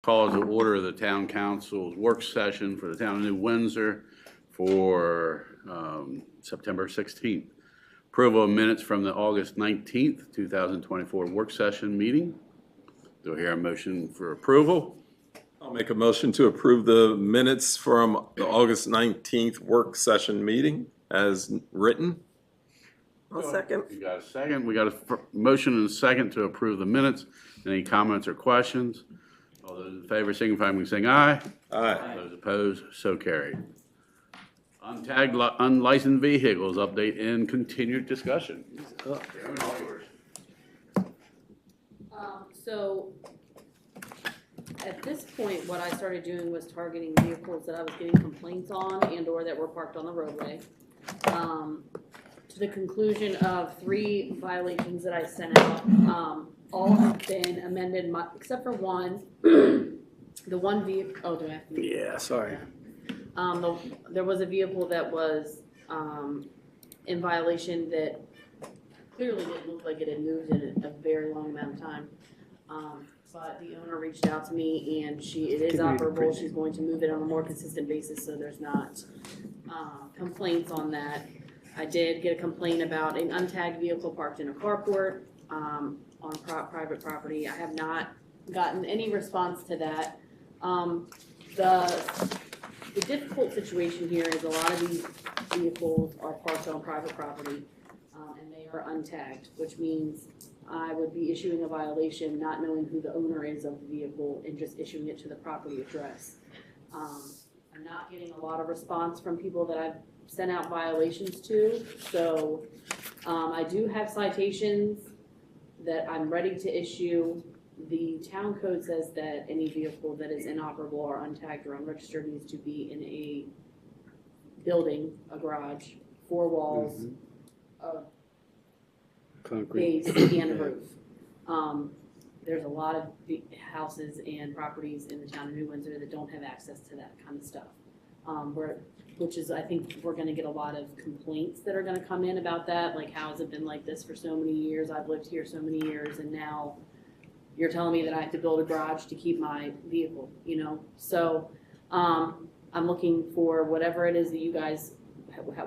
Call to order the town council's work session for the town of New Windsor for September 16th. Approval of minutes from the August 19th, 2024 work session meeting. Do I hear a motion for approval? I'll make a motion to approve the minutes from the August 19th work session meeting as written. I'll second. You got a second? We got a motion and a second to approve the minutes. Any comments or questions? All those in favor signify by saying aye. Aye. Those opposed, so carried. Untagged unlicensed vehicles, update and continued discussion. Karen, all yours. So at this point, what I started doing was targeting vehicles that I was getting complaints on and or that were parked on the roadway. To the conclusion of 3 violations that I sent out, all have been amended, except for one. The one vehicle, oh, do I have to? Yeah, sorry. There was a vehicle that was in violation that clearly didn't look like it had moved in a very long amount of time. But the owner reached out to me and it is operable. She's going to move it on a more consistent basis so there's not complaints on that. I did get a complaint about an untagged vehicle parked in a carport on private property. I have not gotten any response to that. The difficult situation here is a lot of these vehicles are parked on private property and they are untagged, which means I would be issuing a violation not knowing who the owner is of the vehicle and just issuing it to the property address. I'm not getting a lot of response from people that I've sent out violations to, so I do have citations that I'm ready to issue. The town code says that any vehicle that is inoperable or untagged or unregistered needs to be in a building, a garage, 4 walls, a base, and a roof. There's a lot of houses and properties in the town of New Windsor that don't have access to that kind of stuff. Which is, I think we're gonna get a lot of complaints that are gonna come in about that, like how has it been like this for so many years, I've lived here so many years, and now you're telling me that I have to build a garage to keep my vehicle, you know? So, I'm looking for whatever it is that you guys,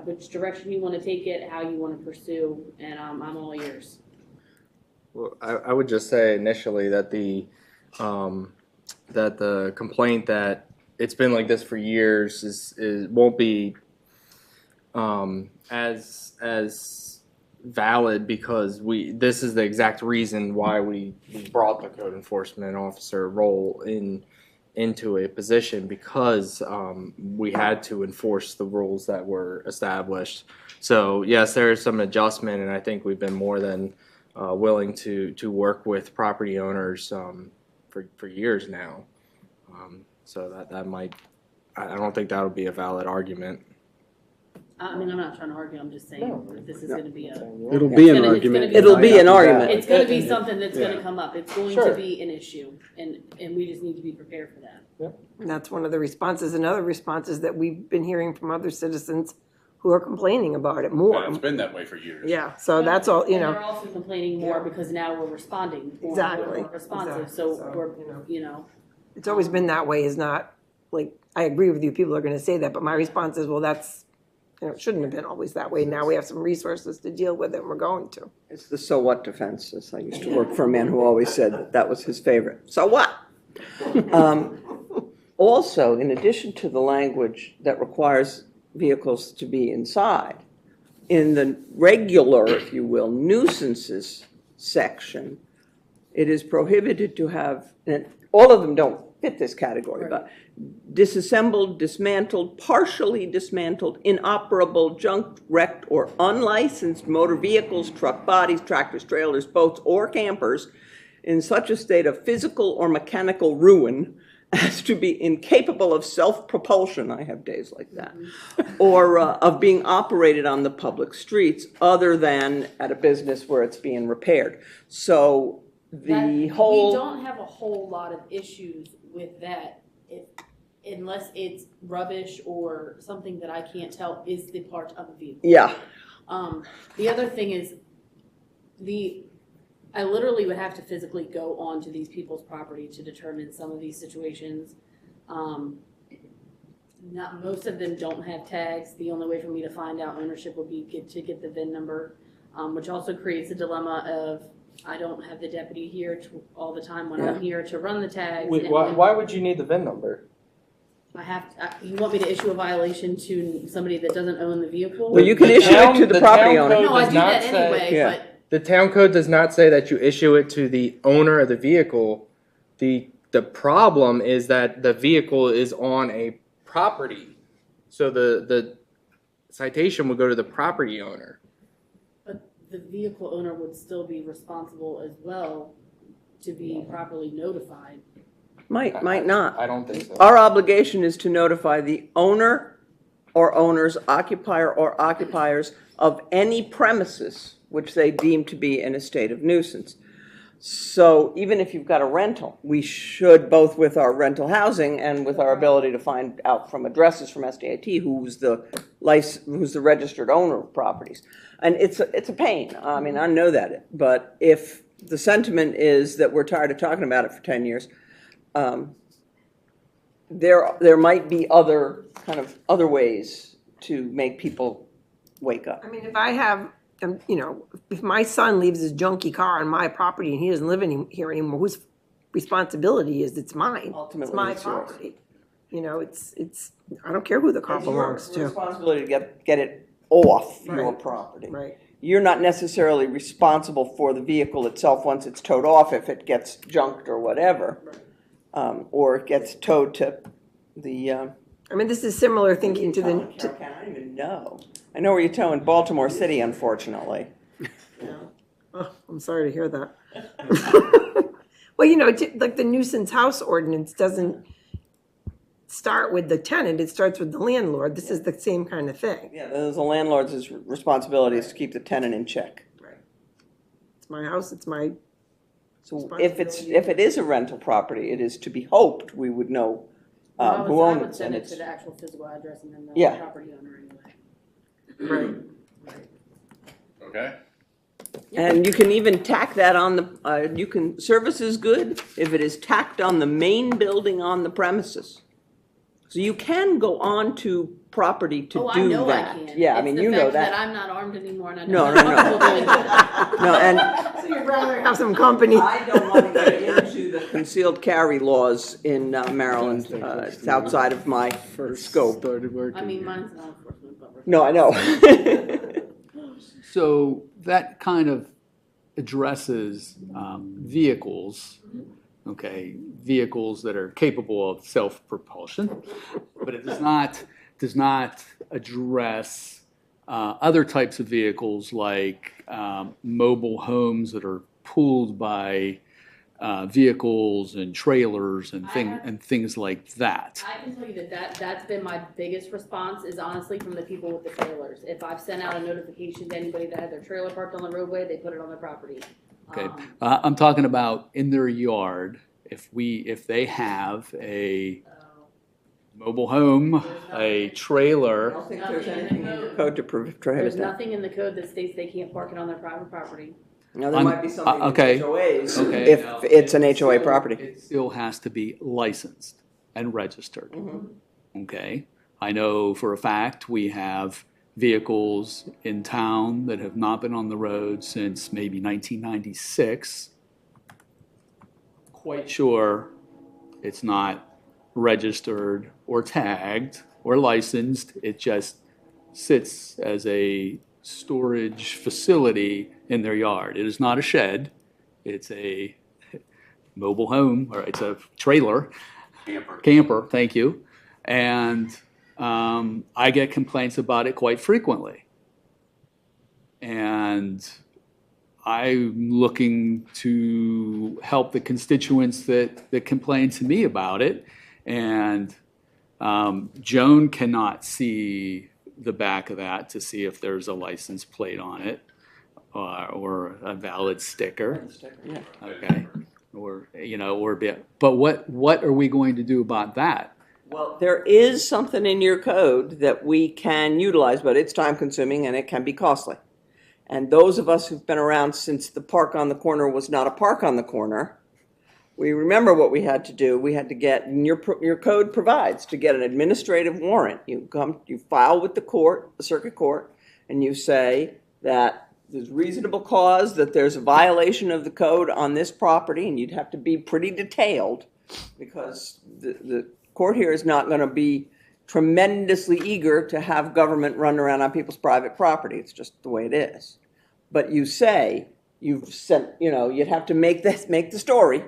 which direction you wanna take it, how you wanna pursue, and I'm all ears. Well, I would just say initially that the complaint that it's been like this for years is won't be as valid because this is the exact reason why we brought the code enforcement officer role into a position because we had to enforce the rules that were established. So yes, there is some adjustment, and I think we've been more than willing to work with property owners for years now. So that might, I don't think that'll be a valid argument. I mean, I'm not trying to argue, I'm just saying that this is gonna be It'll be an argument. It'll be an argument. It's gonna be something that's gonna come up. It's going to Sure. be an issue, and we just need to be prepared for that. And that's one of the responses. Another response is that we've been hearing from other citizens who are complaining about it more. It's been that way for years. Yeah, so that's all, you And know. they're also complaining more because now we're responding. More Exactly. More responsive, Exactly. so we're, you know. you know. It's always been that way, is not, like, I agree with you, people are gonna say that, but my response is, well, that's, you know, it shouldn't have been always that way. Now we have some resources to deal with it, and we're going to. It's the so what defense. I used to work for a man who always said that was his favorite. So what? Also, in addition to the language that requires vehicles to be inside, in the regular, if you will, nuisances section, it is prohibited to have, and all of them don't fit this category, but disassembled, dismantled, partially dismantled, inoperable, junked, wrecked, or unlicensed motor vehicles, truck bodies, tractors, trailers, boats, or campers in such a state of physical or mechanical ruin as to be incapable of self-propulsion, I have days like that, or of being operated on the public streets other than at a business where it's being repaired. So we don't have a whole lot of issues with that unless it's rubbish or something that I can't tell is the part of a vehicle. Yeah. The other thing is I literally would have to physically go onto these people's property to determine some of these situations. Not, most of them don't have tags. The only way for me to find out ownership would be to get the VIN number, which also creates a dilemma of, I don't have the deputy here all the time when I'm here to run the tags. Wait, and why would you need the VIN number? I have, you want me to issue a violation to somebody that doesn't own the vehicle? Well, you can issue it to the property owner. No, I does do not that say- anyway, Yeah. but The town code does not say that you issue it to the owner of the vehicle. The problem is that the vehicle is on a property. So the citation would go to the property owner. But the vehicle owner would still be responsible as well to be properly notified. Might not. I don't think so. Our obligation is to notify the owner or owners, occupier or occupiers of any premises which they deem to be in a state of nuisance. So even if you've got a rental, we should, both with our rental housing and with our ability to find out from addresses from SDIT who's the registered owner of properties. And it's a pain. I mean, I know that. But if the sentiment is that we're tired of talking about it for 10 years, there might be other ways to make people wake up. I mean, if I have, if my son leaves his junky car on my property and he doesn't live here anymore, whose responsibility is it's mine? Ultimately, It's my it's yours. property. It's, I don't care who the car It's your belongs to. responsibility to get it off your Right. property. Right. You're not necessarily responsible for the vehicle itself once it's towed off, if it gets junked or whatever. Or it gets towed to the, I mean, this is similar thinking to the, I don't even know. I know where you're towing, Baltimore City, unfortunately. oh, I'm sorry to hear that. Well, like the nuisance house ordinance doesn't start with the tenant, it starts with the landlord. This is the same kind of thing. Yeah, the landlord's responsibility is to keep the tenant in check. It's my house, it's my, So if it is a rental property, it is to be hoped we would know who I owns would it. send and it to it's- the actual physical address and then the Yeah. property owner anyway. right. Okay? And you can even tack that on the, service is good if it is tacked on the main building on the premises. So you can go on to property to Oh, I do know that. I can. Yeah, I mean, you know It's the fact that that. I'm not armed anymore and I No, don't no, have no. trouble doing that. No, and So you'd rather have some company. I don't want to get into the concealed carry laws in Maryland. It's outside of my scope. I mean, mine's law enforcement, but we're. No, I know. So that kind of addresses vehicles, okay, vehicles that are capable of self-propulsion, but it does not address other types of vehicles like mobile homes that are pulled by vehicles and trailers and things like that. I can tell you that's been my biggest response is honestly from the people with the trailers. If I've sent out a notification to anybody that had their trailer parked on the roadway, they put it on their property. Okay, I'm talking about in their yard. If they have a mobile home, a trailer. I don't think there's anything in the code to prohibit There's that. nothing in the code that states they can't park it on their private property. Now, there might be something in okay. HOAs Okay. if it's an HOA property. It still has to be licensed and registered. Mm-hmm. Okay? I know for a fact we have vehicles in town that have not been on the road since maybe 1996. Quite sure it's not registered or tagged or licensed. It just sits as a storage facility in their yard. It is not a shed. It's a mobile home, or it's a trailer. Camper, thank you. And I get complaints about it quite frequently. And I'm looking to help the constituents that complain to me about it. And Joan cannot see the back of that to see if there's a license plate on it or a valid sticker. Yeah. Okay. But what are we going to do about that? Well, there is something in your code that we can utilize, but it's time consuming and it can be costly. And those of us who've been around since the park on the corner was not a park on the corner, we remember what we had to do. We had to get, and your code provides, to get an administrative warrant. You file with the court, the circuit court, and you say that there's reasonable cause that there's a violation of the code on this property, and you'd have to be pretty detailed because the court here is not going to be tremendously eager to have government run around on people's private property. It's just the way it is. But you say, you've sent, you'd have to make the story.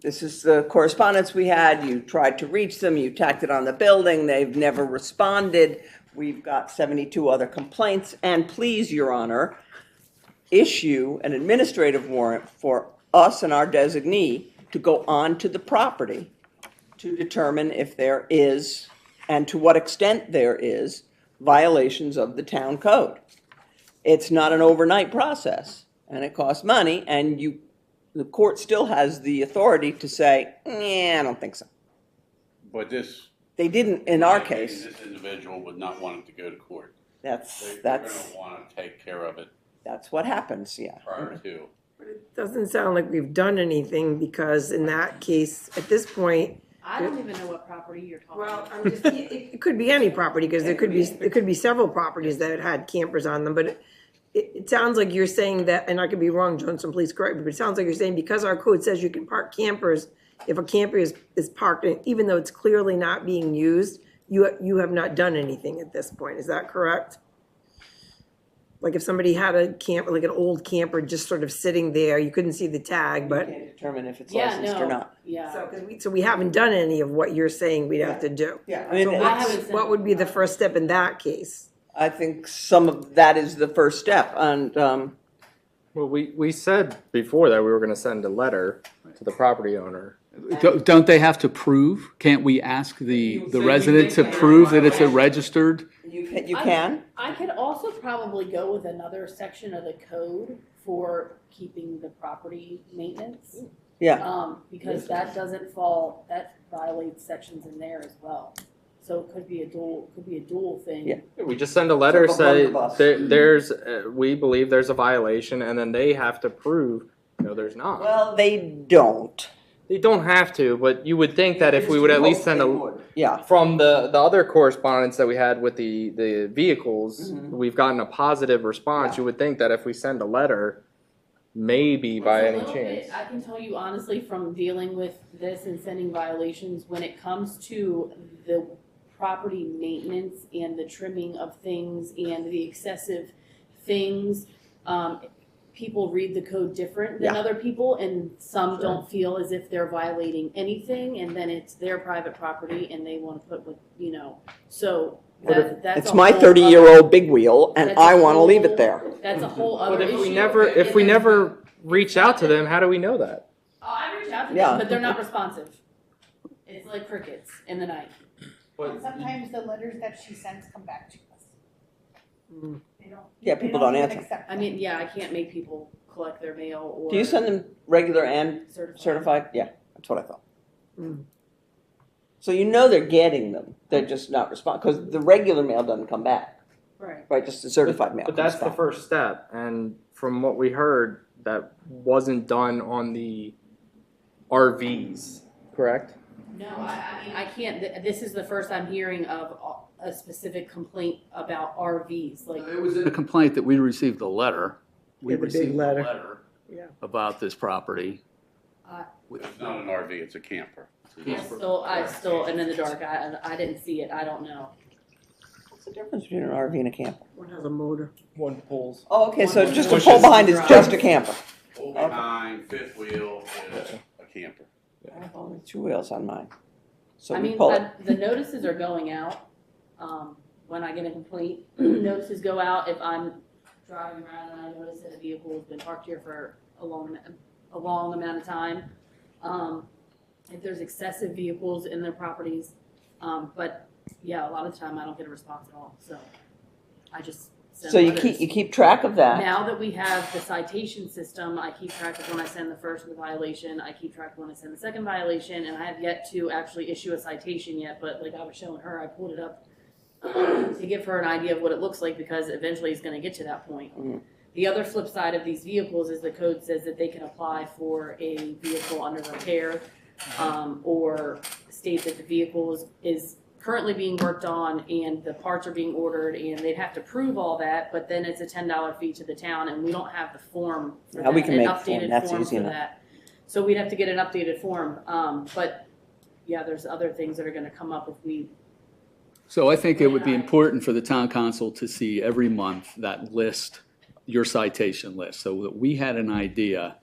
This is the correspondence we had. You tried to reach them. You tacked it on the building. They've never responded. We've got 72 other complaints. And please, Your Honor, issue an administrative warrant for us and our designee to go onto the property to determine if there is, and to what extent there is, violations of the town code. It's not an overnight process, and it costs money, and the court still has the authority to say, I don't think so. But this. They didn't in our case. This individual would not want it to go to court. They're That's going to want to take care of it that's what happens, yeah. prior to. Doesn't sound like we've done anything, because in that case, at this point, I don't even know what property you're talking well, about. I'm just, it could be any property, because there could be several properties that had campers on them, but it sounds like you're saying that, and I could be wrong, Johnson, please correct me, but it sounds like you're saying because our code says you can park campers, if a camper is parked, even though it's clearly not being used, you have not done anything at this point. Is that correct? Like if somebody had a camper, like an old camper just sort of sitting there, you couldn't see the tag, but. You can't determine if it's Yeah, licensed or no, not. yeah. So we haven't done any of what you're saying we'd have to do. Yeah, I mean, So I haven't sent- what would be the first step in that case? I think some of that is the first step, and Well, we said before that we were going to send a letter to the property owner. Don't they have to prove? Can't we ask the say resident we to think prove they're that it's a registered? you can. I could also probably go with another section of the code for keeping the property maintenance. Yeah, Because that violates sections in there as well. So it could be a dual thing. Yeah. We just send a letter, Sort of say blunderbuss. there's we believe there's a violation, and then they have to prove no, there's not. well, they don't. They don't have to, but you would think that if we would at least send They a would. Yeah, from the other correspondence that we had with the vehicles, Mhm. we've gotten a positive response. Yeah. You would think that if we send a letter, maybe by It's a any little chance. bit- I can tell you honestly from dealing with this and sending violations, when it comes to the property maintenance and the trimming of things and the excessive things, people read the code different than Yeah. other people, and some Sure. don't feel as if they're violating anything, and then it's their private property and they wanna put with, so that's it's a my whole 30-year-old big wheel, and That's a I want to leave whole- it there. That's a whole other But issue. if we never reach out to them, how do we know that? Oh, I reach out to Yeah. them, but they're not responsive. It's like crickets in the night. And sometimes the letters that she sends come back to us. Mm. They don't. Yeah, they people don't even answer. accept I mean, yeah, I can't make people collect their mail or. Do you send them regular and certified? certified? Yeah, that's what I thought. Mm. So you know they're getting them, they're just not responding, because the regular mail doesn't come back, Right. right, just the certified mail But comes that's the back. first step, and from what we heard, that wasn't done on the RVs, correct? No, I mean, I can't, this is the first I'm hearing of a specific complaint about RVs, like. It was in a complaint that we received a letter. We Yeah, the big received a letter. Yeah. about this property. It's not an RV, it's a camper. I still am in the dark, I didn't see it, I don't know. What's the difference between an RV and a camper? One has a motor. One pulls. Oh, okay, so One just a pushes pull behind is the just a camper. Full behind, fifth wheel is a camper. I have only 2 wheels on mine. So I we mean, pull it. the notices are going out, when I get a complaint, notices go out if I'm driving around and I notice that a vehicle has been parked here for a long amount of time. If there's excessive vehicles in their properties, but yeah, a lot of the time I don't get a response at all, so I just send So you letters. keep track of that. Now that we have the citation system, I keep track of when I send the first violation, I keep track of when I send the second violation, and I have yet to actually issue a citation yet, but like I was showing her, I pulled it up to give her an idea of what it looks like, because eventually it's gonna get to that point. Mhm. The other flip side of these vehicles is the code says that they can apply for a vehicle under repair, or state that the vehicle is currently being worked on and the parts are being ordered, and they'd have to prove all that, but then it's a $10 fee to the town, and we don't have the form for Now we that, can an make a form. updated That's form easy for enough. that. So we'd have to get an updated form, but yeah, there's other things that are gonna come up if we, So I think it would be important for the town council to see every month that list, your citation list, so that we had an idea.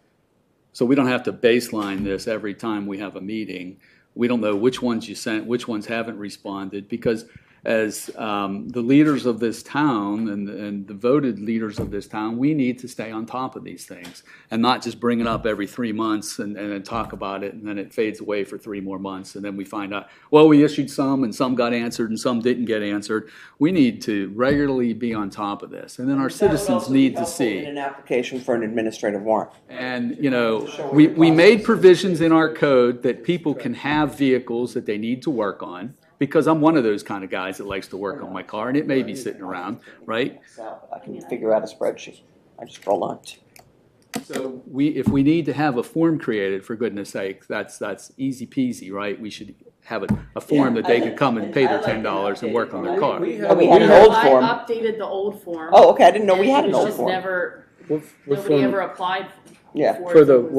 So we don't have to baseline this every time we have a meeting. We don't know which ones you sent, which ones haven't responded, because as the leaders of this town and the voted leaders of this town, we need to stay on top of these things and not just bring it up every 3 months and then talk about it, and then it fades away for 3 more months, and then we find out, well, we issued some and some got answered and some didn't get answered. We need to regularly be on top of this, and then our citizens need to see. In an application for an administrative warrant. And, you know, we made provisions in our code that people can have vehicles that they need to work on, because I'm one of those kind of guys that likes to work on my car, and it may be sitting around, right? I can figure out a spreadsheet. I just roll on. So if we need to have a form created, for goodness sake, that's easy peasy, right? We should have a form that they can come and pay their $10 and work on their car. We had an old form. I updated the old form. Oh, okay, I didn't know we had It an was old just form. never, What nobody form? ever applied Yeah. for it. For the so it was-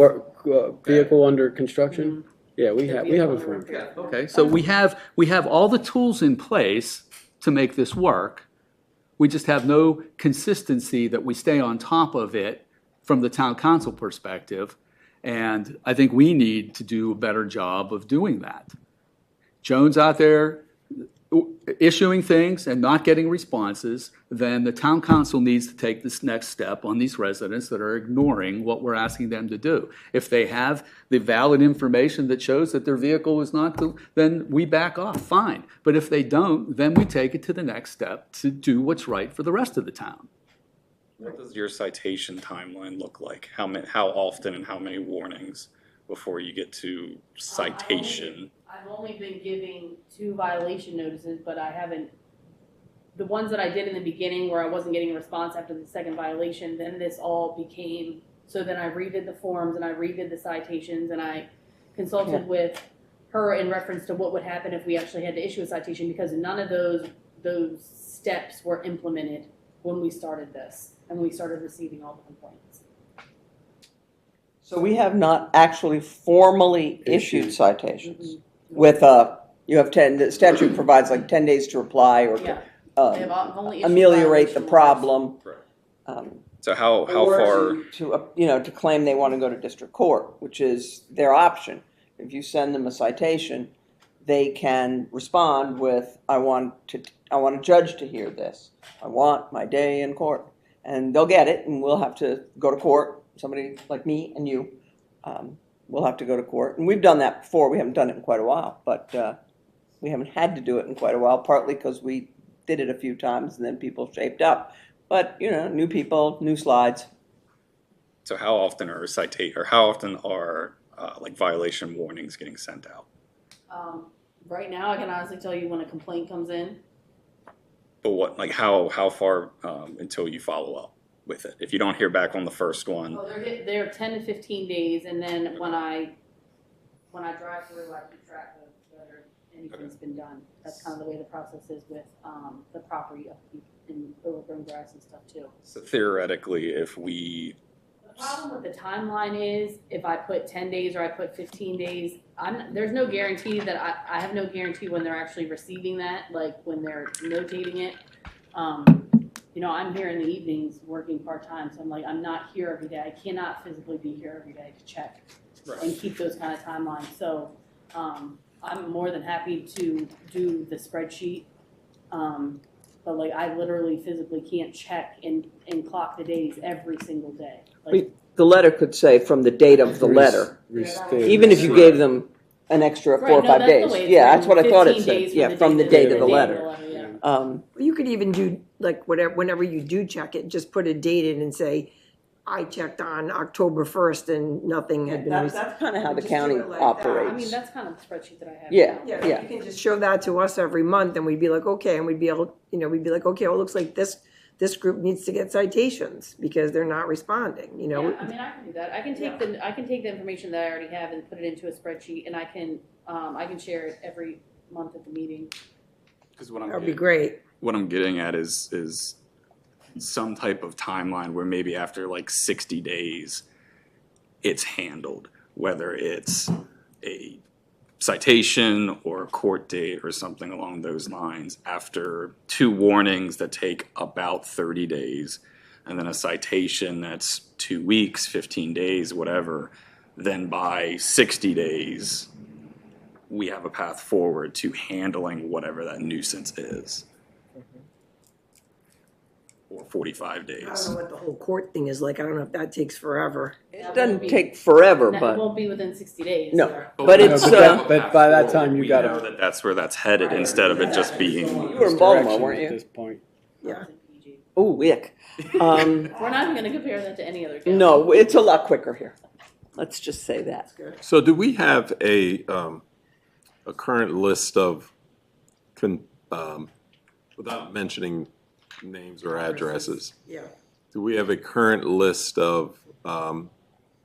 work, vehicle under construction? Yeah, we have a form. Okay, so we have all the tools in place to make this work. We just have no consistency that we stay on top of it from the town council perspective. And I think we need to do a better job of doing that. Joan's out there issuing things and not getting responses, then the town council needs to take this next step on these residents that are ignoring what we're asking them to do. If they have the valid information that shows that their vehicle is not, then we back off, fine. But if they don't, then we take it to the next step to do what's right for the rest of the town. What does your citation timeline look like? How often and how many warnings before you get to citation? I've only been giving 2 violation notices, but I haven't, the ones that I did in the beginning where I wasn't getting a response after the second violation, then this all became, so then I redid the forms and I redid the citations, and I consulted with her in reference to what would happen if we actually had to issue a citation, because none of those steps were implemented when we started this and we started receiving all the complaints. So we have not actually formally issued citations Mhm. with, you have 10, the statute provides like 10 days to reply or Yeah, to I've only issued ameliorate the violation problem. Correct. um, So how or far? to claim they want to go to district court, which is their option. If you send them a citation, they can respond with, I want a judge to hear this. I want my day in court. And they'll get it, and we'll have to go to court. Somebody like me and you, will have to go to court. And we've done that before. We haven't done it in quite a while, but we haven't had to do it in quite a while, partly because we did it a few times and then people shaped up. But, new people, new slides. So how often how often are like violation warnings getting sent out? Right now, I can honestly tell you when a complaint comes in. But how far until you follow up with it? If you don't hear back on the first one, Oh, they're 10 to 15 days, and then when I drive through, I keep track of whether anything's been done. That's kind of the way the process is with the property upkeep and overgrown grass and stuff too. so theoretically, if we The problem with the timeline is if I put 10 days or I put 15 days, there's no guarantee that I have no guarantee when they're actually receiving that, like when they're notating it. I'm here in the evenings working part-time, so I'm not here every day. I cannot physically be here every day to check and keep those kind of timelines. So I'm more than happy to do the spreadsheet. But I literally physically can't check and clock the days every single day. The letter could say from the date of the letter, even if you gave them an extra 4 or 5 days. Yeah, that's what I thought it said. Yeah, from the date of the letter. You could even do, whenever you do check it, just put a date in and say, I checked on October 1st and nothing had been received. That's kind of how the Just do county it like that. operates. That's kind of the spreadsheet that I have. Yeah. now. You can just show that to us every month, and we'd be like, okay, and we'd be able, we'd be like, okay, well, it looks like this this group needs to get citations because they're not responding, you know? Yeah, I mean, I can do that. I can take the information that I already have and put it into a spreadsheet, and I can share it every month at the meeting. Because what I'm That'd be getting, great. what I'm getting at is some type of timeline where maybe after like 60 days, it's handled, whether it's a citation or a court date or something along those lines. After 2 warnings that take about 30 days, and then a citation that's 2 weeks, 15 days, whatever, then by 60 days, we have a path forward to handling whatever that nuisance is. Or 45 I don't days. know what the whole court thing is like. I don't know if that takes forever. It doesn't take forever, It but, won't be within 60 days. no, or- but it's, But by that time, you We got know that that's where that's headed instead of it just being. you were in Baltimore, weren't at you? this point. Yeah. Oh, ick. We're not even gonna compare that to any other county. No, it's a lot quicker here. Let's just say that. So do we have a current list of, without mentioning names or addresses, Yeah. do we have a current list of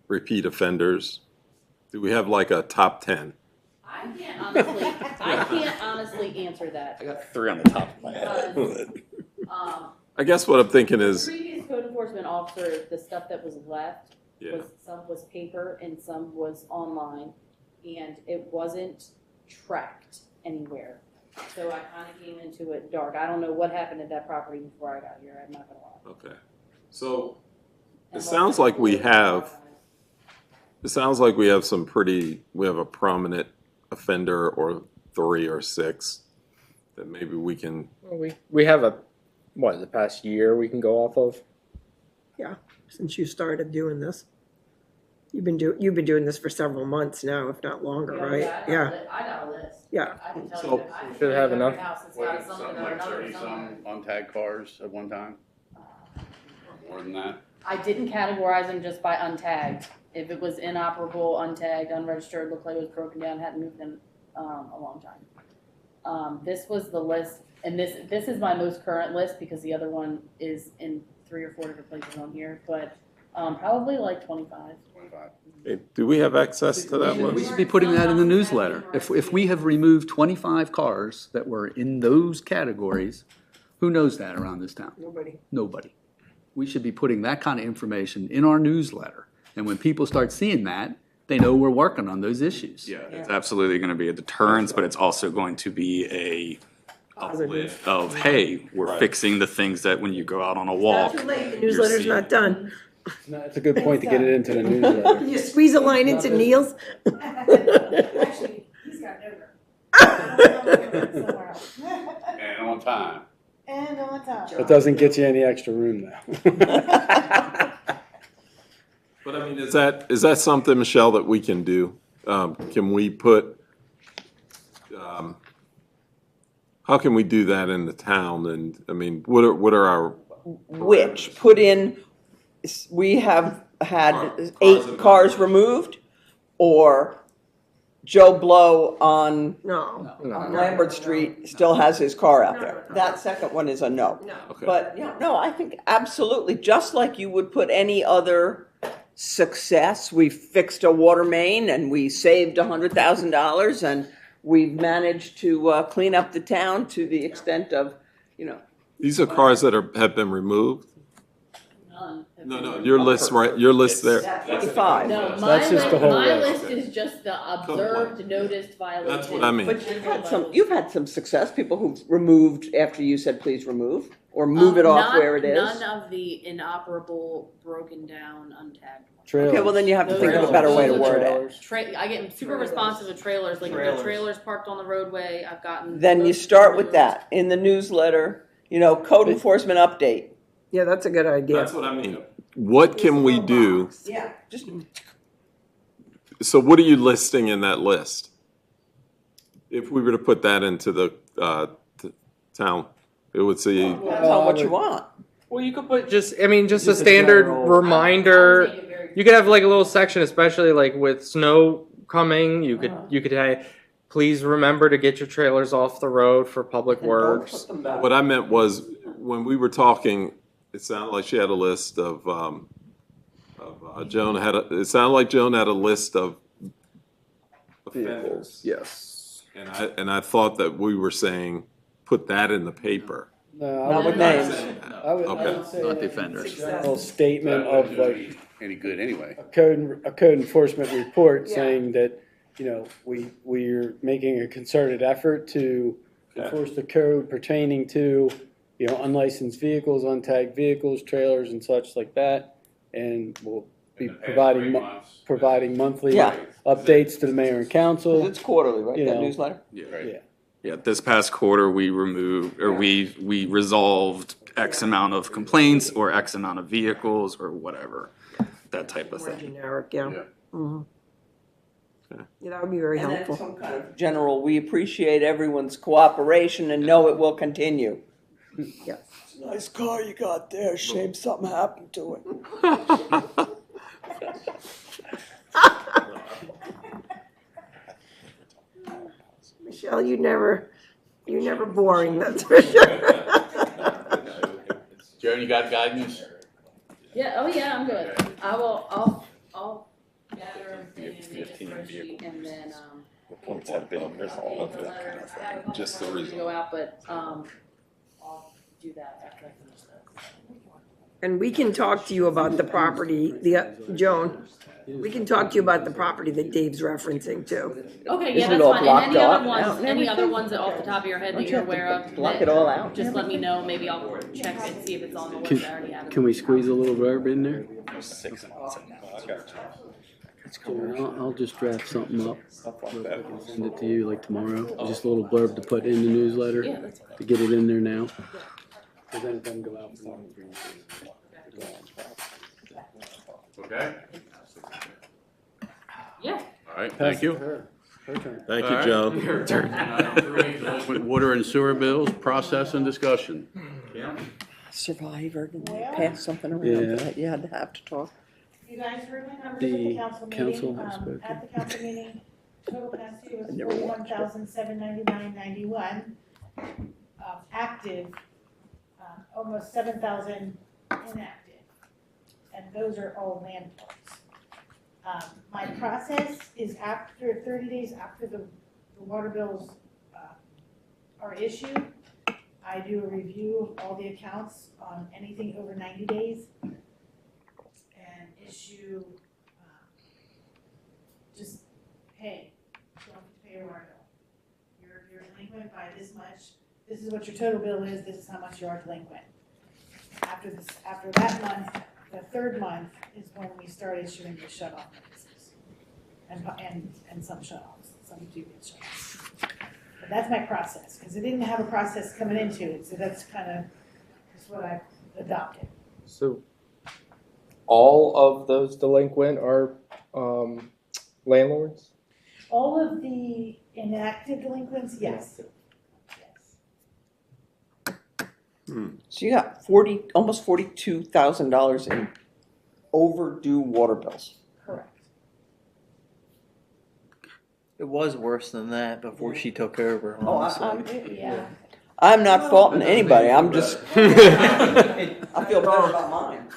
repeat offenders? Do we have like a top 10? I can't honestly answer that. I got 3 on the top of my head. I guess what I'm thinking The is, previous code enforcement officer, the stuff that was left, yeah, some was paper and some was online, and it wasn't tracked anywhere. So I kind of came into it dark. I don't know what happened at that property before I got here, I'm not gonna lie. okay. So it sounds like we have some we have a prominent offender or 3 or 6 that maybe we can, We have the past year we can go off of? Since you started doing this. You've been doing this for several months now, if not longer, right? Yeah. I got a list. Yeah. I can tell So- you that. I can Should have tell you enough. every house that's got something or another somewhere. Untagged cars at one time? More than that? I didn't categorize them just by untagged. If it was inoperable, untagged, unregistered, looked like it was broken down, hadn't moved in a long time. This was the list, and this is my most current list because the other one is in 3 or 4 different places on here, but probably like 25. 25. do we have access to that We list? should be putting that in the newsletter. If we have removed 25 cars that were in those categories, who knows that around this town? Nobody. Nobody. We should be putting that kind of information in our newsletter. And when people start seeing that, they know we're working on those issues. Yeah, it's absolutely going to be a deterrence, but it's also going to be a uplift of, hey, we're fixing the things that when you go out on a walk. Not too late, the newsletter's not done. It's a good point to get it into the newsletter. You squeeze a line into Neil's? Actually, he's got it over. Somewhere else. And on time. And on top. It doesn't get you any extra room though. But I mean, is that something, Michelle, that we can do? Can we put, how can we do that in the town? And, I mean, what are our, Which, put in, we have had Cars 8 cars removed, or Joe Blow on No. Lambert Street still has his car out there. That second one is a no. No. okay. But, yeah, no, I think absolutely, just like you would put any other success, we fixed a water main and we saved $100,000 and we've managed to clean up the town to the extent of, These are cars that have been removed? None. No, your list, right, your list there. 25. No, That's just the whole my list. list is just the observed, noticed violation. That's what I mean. But you've had some success, people who've removed after you said please remove, or move it off where it is. None of the inoperable, broken down, untagged ones. Okay, well, then you have to think of a better way to word it. I get super responsive to trailers, like the trailers parked on the roadway, I've gotten. Then you those start with removed. that, in the newsletter, code enforcement update. Yeah, that's a good idea. That's what I mean. What can we do? Yeah, just. So what are you listing in that list? If we were to put that into the town, it would say, Depends on what you want. Well, you could put just a Just a standard general- reminder. I would make it very- You could have like a little section, especially like with snow coming. You could say, please remember to get your trailers off the road for public And don't works. put them back. what I meant was, when we were talking it sounded like she had a list of Joan had it sounded like Joan had a list of offenders. Yes. And I thought that we were saying, put that in the paper. No, Not with names. I would Okay. say Not the a offenders. general statement of like Any good anyway. a code enforcement report Yeah. saying that, you know, we're making a concerted effort to enforce the code pertaining to, you know, unlicensed vehicles, untagged vehicles, trailers and such like that. And we'll be providing monthly Yeah. updates to the mayor and council. It's quarterly, right, You that know. newsletter? Yeah. Yeah, this past quarter, we removed, or we resolved X amount of complaints or X amount of vehicles or whatever, that type of More thing. generic, yeah. Yeah. Mhm. Yeah, that would be very And then helpful. some kind of general, we appreciate everyone's cooperation and know it will continue. Yes. Nice car you got there, shame something happened to it. Michelle, you're never boring, that's for sure. Joan, you got guidance? Yeah, oh yeah, I'm good. I'll gather everything and make a spreadsheet and then, Points have been resolved. Just the to go out, but, I'll do that after I finish this. And we can talk to you about the property, Joan, we can talk to you about the property that Dave's referencing too. Okay, yeah, Isn't it that's all fine. And blocked any other out now ones, and any other everything? ones that off the top of your head Don't that you you're have to aware of? block that- it all out? Just let me know, maybe I'll check and see if it's on the list I already have. Can we squeeze a little verb in there? 6 months. I'll just draft something up. Send it to you like tomorrow. Just a little blurb to put in the newsletter Yeah, that's fine. to get it in there now. 'Cause then it doesn't go out for long. Okay. Yeah. All right, thank you. Her turn. Thank All you, right. Joan. Water and sewer bills, process and discussion. Survivor, didn't they Well- pass something around Yeah. that you had to have to talk? You guys heard my conversation at the The council council meeting, has spoken. at the council meeting, total past due was I never watched it. $41,799.91. Active, almost 7,000 inactive, and those are all landlords. My process is after 30 days after the water bills are issued, I do a review of all the accounts on anything over 90 days and issue, just, hey, you don't have to pay your water bill. You're delinquent by this much, this is what your total bill is, this is how much you are delinquent. After that month, the third month is when we start issuing the shut-off notices. And some shut-offs, some do get shut-offs. But that's my process, because I didn't have a process coming into it, so that's kind of, that's what I've adopted. So all of those delinquent are landlords? All of the inactive delinquents, yes. Yes. So you got almost $42,000 in overdue water bills. Correct. It was worse than that before she took over, Oh, honestly. Yeah. I'm not faulting anybody, I'm just, I feel better about mine.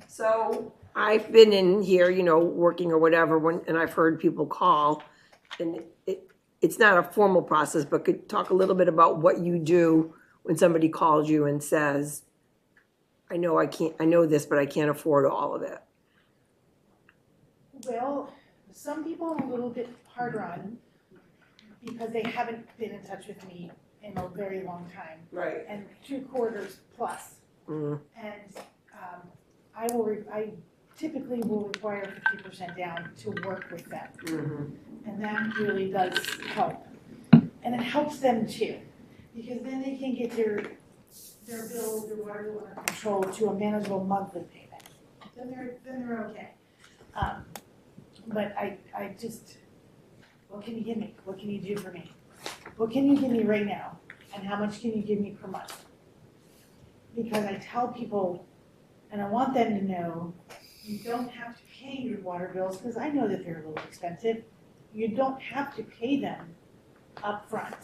So I've been in here, working or whatever, and I've heard people call, and it's not a formal process, but could talk a little bit about what you do when somebody calls you and says, I know this, but I can't afford all of it. Well, some people are a little bit harder on because they haven't been in touch with me in a very long time. Right. And 2 quarters plus. Mm. And I typically will require 50% down to work with them. Mhm. And that really does help. And it helps them too, because then they can get their bill, their water bill under control to a manageable monthly payment. Then they're okay. But I just, what can you give me? What can you do for me? What can you give me right now? And how much can you give me per month? Because I tell people, and I want them to know, you don't have to pay your water bills, because I know that they're a little expensive. You don't have to pay them upfront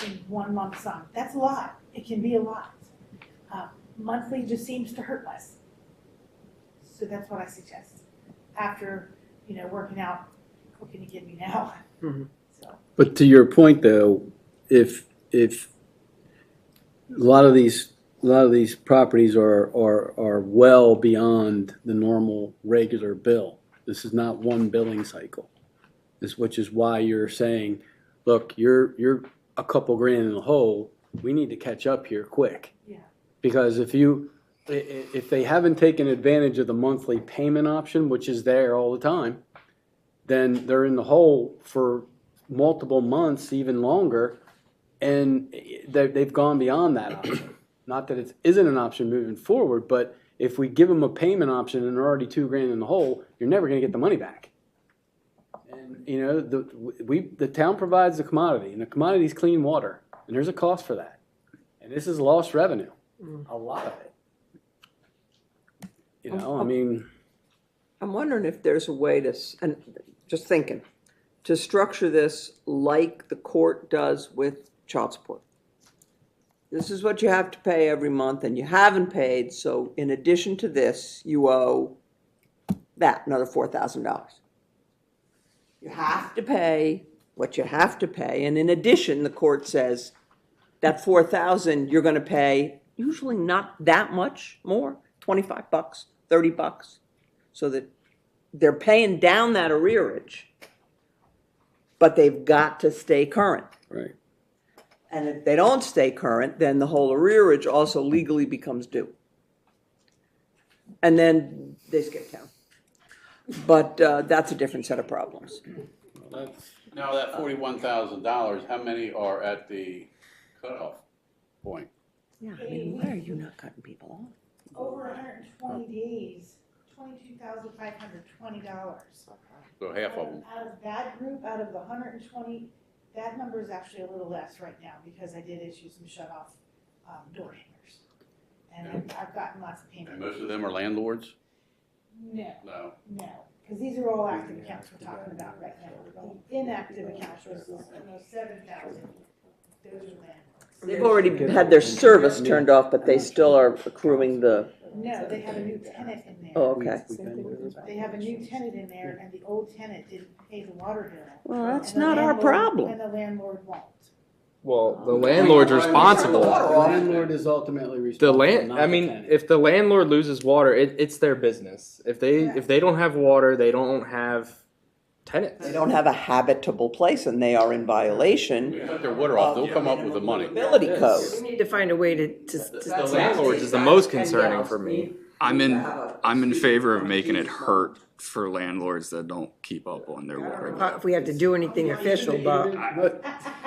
in one lump sum. That's a lot. It can be a lot. monthly just seems to hurt less. So that's what I suggest, after, working out, what can you give me now? Mhm. So, But to your point, though, if a lot of these properties are well beyond the normal regular bill. This is not one billing cycle. Which is why you're saying, look, you're a couple grand in the hole. We need to catch up here quick. yeah. Because if they haven't taken advantage of the monthly payment option, which is there all the time, then they're in the hole for multiple months, even longer, and they've gone beyond that option. Not that it isn't an option moving forward, but if we give them a payment option and they're already 2 grand in the hole, you're never going to get the money back. And the town provides the commodity, and the commodity is clean water, and there's a cost for that. And this is lost revenue, a lot of it. I mean, I'm wondering if there's a way to, and just thinking, to structure this like the court does with child support. This is what you have to pay every month, and you haven't paid, so in addition to this, you owe that, another $4,000. You have to pay what you have to pay, and in addition, the court says that $4,000 you're going to pay usually not that much more, $25, $30, so that they're paying down that arrearage, but they've got to stay current. right. And if they don't stay current, then the whole arrearage also legally becomes due. And then they skip town. But that's a different set of problems. Now, that $41,000, how many are at the cutoff point? Yeah, I mean, why are you not cutting people off? Over 120 days, $22,520. So half of them. Out of that group, out of the 120, that number is actually a little less right now, because I did issue some shut-off door hangers. And I've gotten lots of And payments. most of them are landlords? No, No. because these are all active accounts we're talking about right now. The inactive accounts was almost 7,000. Those are landlords. They've already had their service turned off, but they still are accruing the, No, they have a new tenant in there. oh, okay. They have a new tenant in there, and the old tenant didn't pay the water bill. Well, that's And the not our landlord- problem. And the landlord won't. Well, the landlord's responsible. The landlord is ultimately The responsible, not I the mean, tenant. if the landlord loses water, it's their business. If they don't have water, they don't have tenants. They don't have a habitable place, and they are in violation They cut their water off, they'll come up with the money. of the ability code. We need to find a way to The landlords is the most concerning for me. I'm in favor of making it hurt for landlords that don't keep up on their water bill. if we have to do anything official, but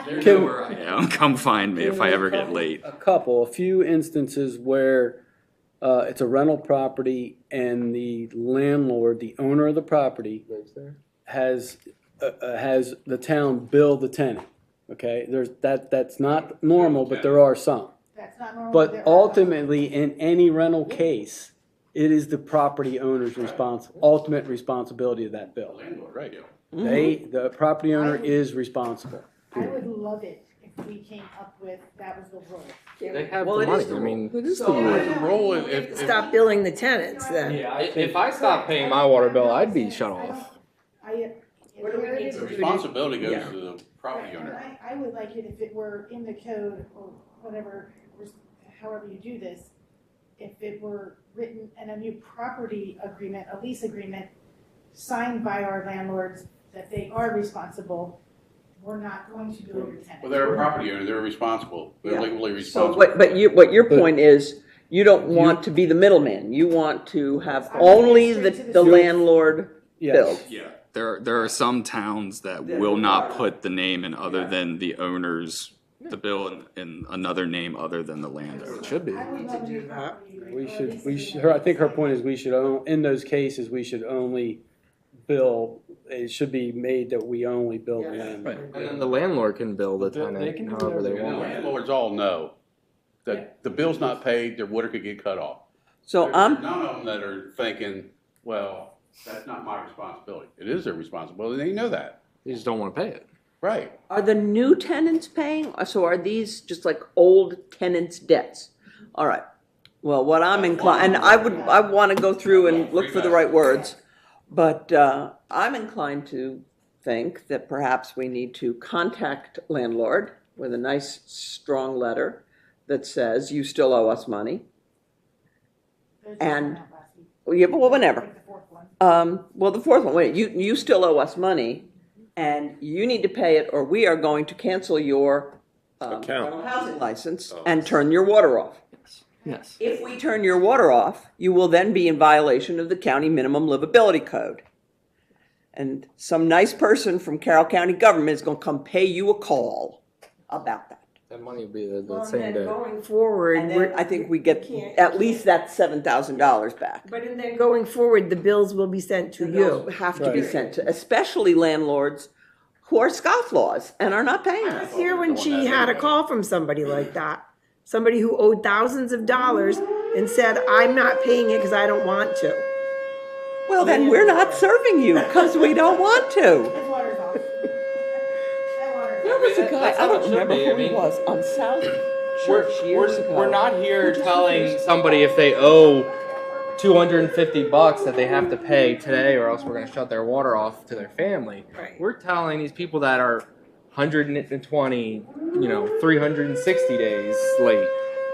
They know where I am. Come find me if I ever get late. A few instances where it's a rental property and the landlord, the owner of the property, has the town bill the tenant. Okay, that's not normal, but there are some. That's not normal. But There are- ultimately, in any rental case, it is the property owner's ultimate responsibility of that bill. Landlord, right. The property owner is responsible. I would love it if we came up with, that was the rule. They have Well, the it money. is the I mean, The role, if, stop billing the tenants then. if I stopped paying my water bill, I'd be shut off. the responsibility goes to the property owner. I would like it if it were in the code or whatever, however you do this, if it were written in a new property agreement, a lease agreement, signed by our landlords, that they are responsible. We're not going to bill your tenant. Well, they're a property owner, they're responsible, they're Yeah. legally So, responsible. what your point is, you don't want to be the middleman. You want to have only the landlord bill. Yes. Yeah, there are some towns that will not put the name in other than the owner's, the bill in another name other than the landowner. It should be. I would love a new property agreement. We should, I think her point is we should, in those cases, we should only bill, it should be made that we only bill the landlord. And then the landlord can bill the They tenant can do however they whatever they And the want. landlords all know that the bill's not paid, their water could get cut off. So There's I'm, none of them that are thinking, well, that's not my responsibility. It is their responsibility, they know that. They just don't want to pay it. Right. are the new tenants paying? So are these just like old tenants' debts? All right. Well, what I'm inclined, and I want to go through and look for the right words, but I'm inclined to think that perhaps we need to contact landlord with a nice, strong letter that says, you still owe us money. And, yeah, but whenever. Like the fourth one. Well, the fourth one, wait, you still owe us money, and you need to pay it, or we are going to cancel your Account. rental housing license and turn your water off. Yes. If we turn your water off, you will then be in violation of the county minimum livability code. And some nice person from Carroll County government is going to come pay you a call about that. That money will be the Well, same and day. then going forward, And then I think we get at least that $7,000 back. but and then going forward, the bills will be sent to Those you. have to be sent to, especially landlords who are scofflaws and are not paying I us. was here when she had a call from somebody like that. Somebody who owed thousands of dollars and said, I'm not paying it because I don't want to. Well, then we're not serving you because we don't want to. His water's off. That water's There off. was a guy, That's I how it don't should remember be. who I he mean, was, on South Church years ago. We're not here telling somebody if they owe $250 that they have to pay today or else we're going to shut their water off to their family. Right. We're telling these people that are 120, 360 days late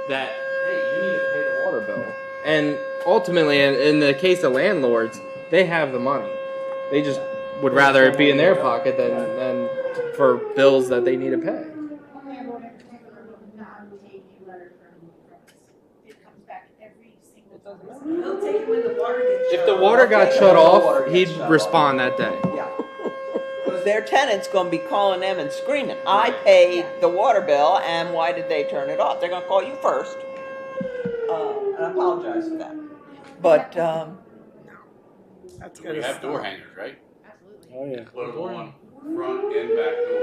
that, hey, you need to pay the water bill. And ultimately, in the case of landlords, they have the money. They just would rather it be in their pocket than for bills that they need to pay. One landlord in particular will not take a letter from us. It comes back every single time. They'll take it when the water gets If the water got shut off, he'd respond that day. Yeah. Because their tenant's gonna be calling them and screaming, I paid the water bill, and why did they turn it off? They're gonna call you first. And I apologize for that. But, That's We gonna have stop. door hangers, right? Absolutely. Oh, yeah. Close on front and back door.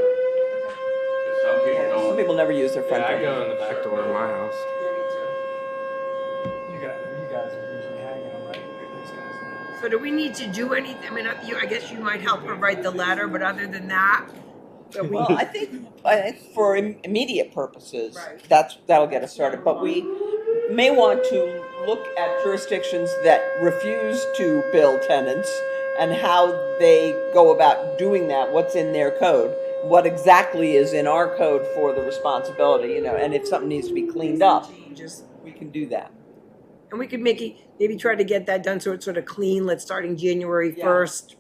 'Cause some people some don't. people never use their front Yeah, I door. go in the back door of my house. You guys are usually hanging them, right? These guys. So do we need to do anything? I mean, I guess you might help her write the letter, but other than that, that we, Well, I think for immediate purposes, Right. that'll get us started. But we may want to look at jurisdictions that refuse to bill tenants and how they go about doing that, what's in their code, what exactly is in our code for the responsibility, and if something needs to be cleaned up, changes. we can do that. And we could make it, maybe try to get that done so it's sort of clean, let's starting January Yeah. 1st,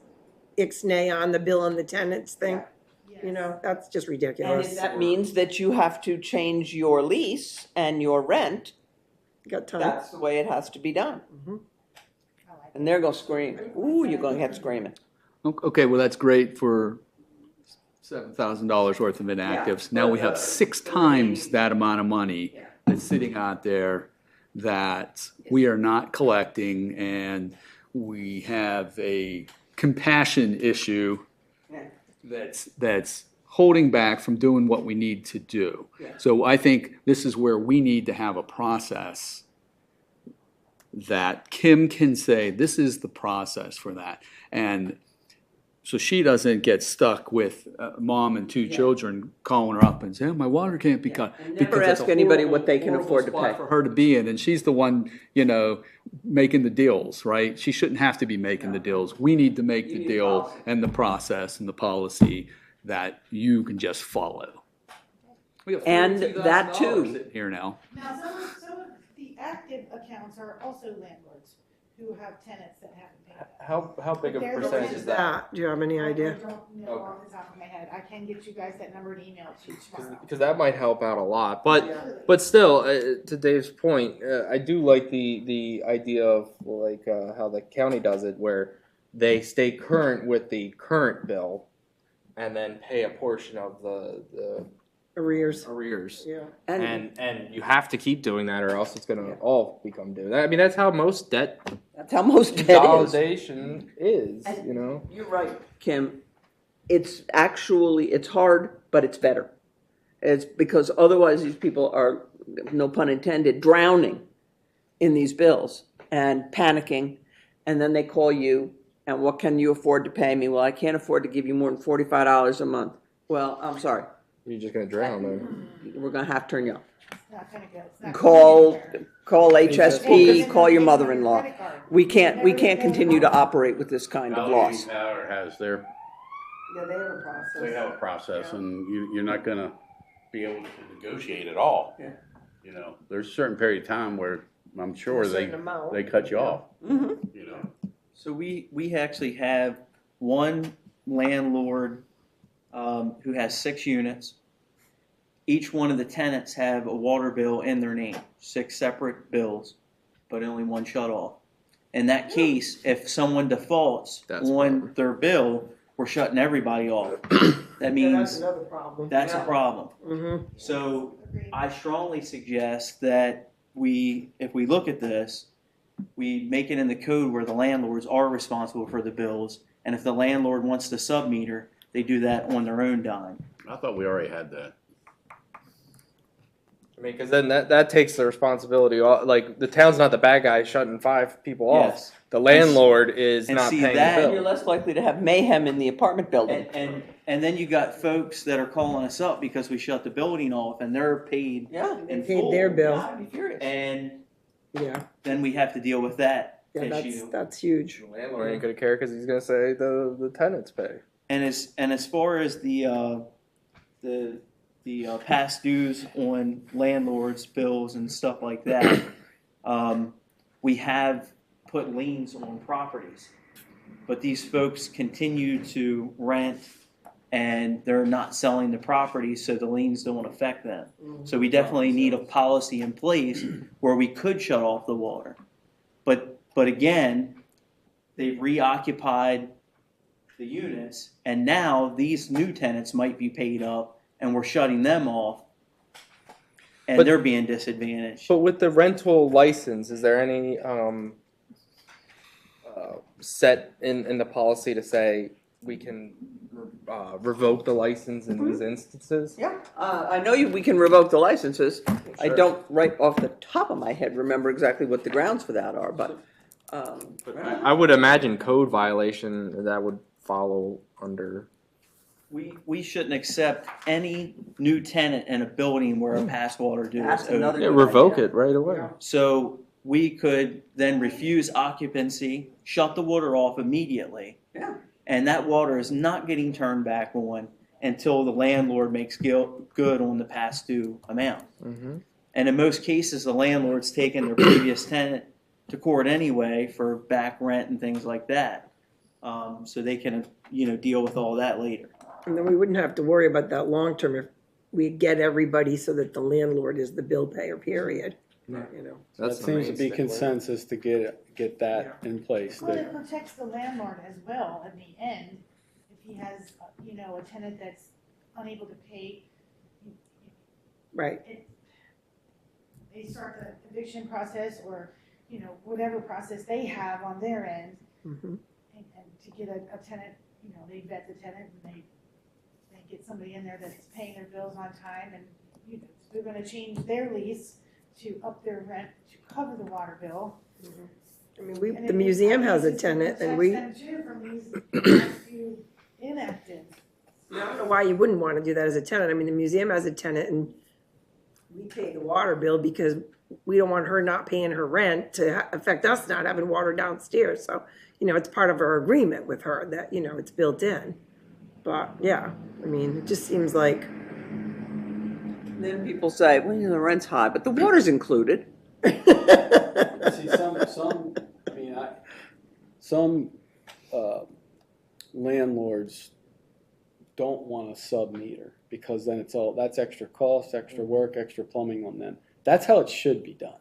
ixnay on the bill and the tenants thing. Yes. You know, that's just And ridiculous. if that means that you have to change your lease and your rent, Got time. that's the way it has to be done. Mhm. I like And they're gonna scream, ooh, you're gonna get screaming. Okay, well, that's great for $7,000 worth of inactives. Now we have 6 times that amount of money that's sitting out there that we are not collecting, and we have a compassion issue that's holding back from doing what we need to do. So I think this is where we need to have a process that Kim can say, this is the process for that. And so she doesn't get stuck with mom and 2 children calling her up and saying, oh, my water can't be cut. And never Because it's ask a anybody horrible, what they can horrible afford to spot pay. for her to be in, and she's the one, making the deals, right? She shouldn't have to be making the deals. We need to make the deal and the process and the policy that you can just follow. We have And that $42,000 too. sitting here now. Now, some of the active accounts are also landlords who have tenants that haven't paid them. How big of a They're the percentage ones is that? Do you have any I idea? don't know off the top of my head. I can get you guys that number and email it to you tomorrow. Because that might help out a lot. But still, to Dave's point, I do like the idea of how the county does it, where they stay current with the current bill, and then pay a portion of the Arrears. arrears. Yeah. And you have to keep doing that, or else it's going to all become due. I mean, that's how most debt That's how most debt is. consolidation is. You're right, Kim. It's hard, but it's better. It's because otherwise these people are, no pun intended, drowning in these bills and panicking. And then they call you, and what can you afford to pay me? Well, I can't afford to give you more than $45 a month. Well, I'm sorry. You're just gonna drown them. We're gonna have to turn you off. It's not gonna go, it's not. Call, going anywhere. call Yeah, HSP, 'cause call your they're gonna mother-in-law. take your credit card. We can't continue to operate with this kind of Allegheny loss. Power has their, Yeah, they have a process. they have a process, and you're not gonna be able to negotiate at all. Yeah. You know, there's a certain period of time where I'm sure A certain amount. they cut you off, Mhm. you know. So we actually have one landlord who has 6 units. Each one of the tenants have a water bill in their name, 6 separate bills, but only one shut off. In that case, if someone defaults That's on their bill, we're shutting everybody off. That Yeah, that's means another problem. that's a problem. Mm-hmm. So Agreed. I strongly suggest that if we look at this, we make it in the code where the landlords are responsible for the bills, and if the landlord wants to sub-meter, they do that on their own dime. I thought we already had that. I mean, because then that takes the responsibility off. Like, the town's not the bad guy shutting 5 people off. Yes. The landlord is and not see paying that- the And bill. you're less likely to have mayhem in the apartment building. And then you got folks that are calling us up because we shut the building off and they're paid Yeah. in Paid full. their bill. I'd be furious. And Yeah, then we have to deal with that yeah, issue. that's huge. The landlord ain't gonna care because he's gonna say the tenants pay. And as far as the past dues on landlords' bills and stuff like that, we have put liens on properties, but these folks continue to rent and they're not selling the property, so the liens don't affect them. So we definitely need a policy in place where we could shut off the water. But again, they've reoccupied the units, and now these new tenants might be paid up, and we're shutting them off, and But- they're being disadvantaged. But with the rental license, is there any set in the policy to say we can revoke the license in these instances? Yeah, I know we can revoke the licenses. I don't, right off the top of my head, remember exactly what the grounds for that are, but, I would imagine code violation that would follow under. We shouldn't accept any new tenant in a building where a past water due is That's another owed. Yeah, good revoke idea. it right away. So we could then refuse occupancy, shut the water off immediately. Yeah. And that water is not getting turned back on until the landlord makes good on the past due amount. Mm-hmm. And in most cases, the landlord's taking their previous tenant to court anyway for back rent and things like that. So they can, deal with all that later. And then we wouldn't have to worry about that long term if we get everybody so that the landlord is the bill payer, period. You know, That That's the seems to main be stickler. consensus to get that in place. Well, that- it protects the landlord as well in the end, if he has, a tenant that's unable to pay. right. They start the eviction process or, whatever process they have on their end. Mm-hmm. And to get a tenant, they vet the tenant and they get somebody in there that's paying their bills on time and, they're gonna change their lease to up their rent to cover the water bill. I mean, And the it- museum has a it tenant and protects we, them too from these few inactive. I don't know why you wouldn't want to do that as a tenant. I mean, the museum has a tenant and we pay the water bill because we don't want her not paying her rent to affect us not having water downstairs. So, it's part of our agreement with her that, it's built in. But, yeah, I mean, it just seems like, Then people say, well, the rent's high, but the water's included. See, some landlords don't want to sub-meter because then that's extra cost, extra work, extra plumbing on them. That's how it should be done.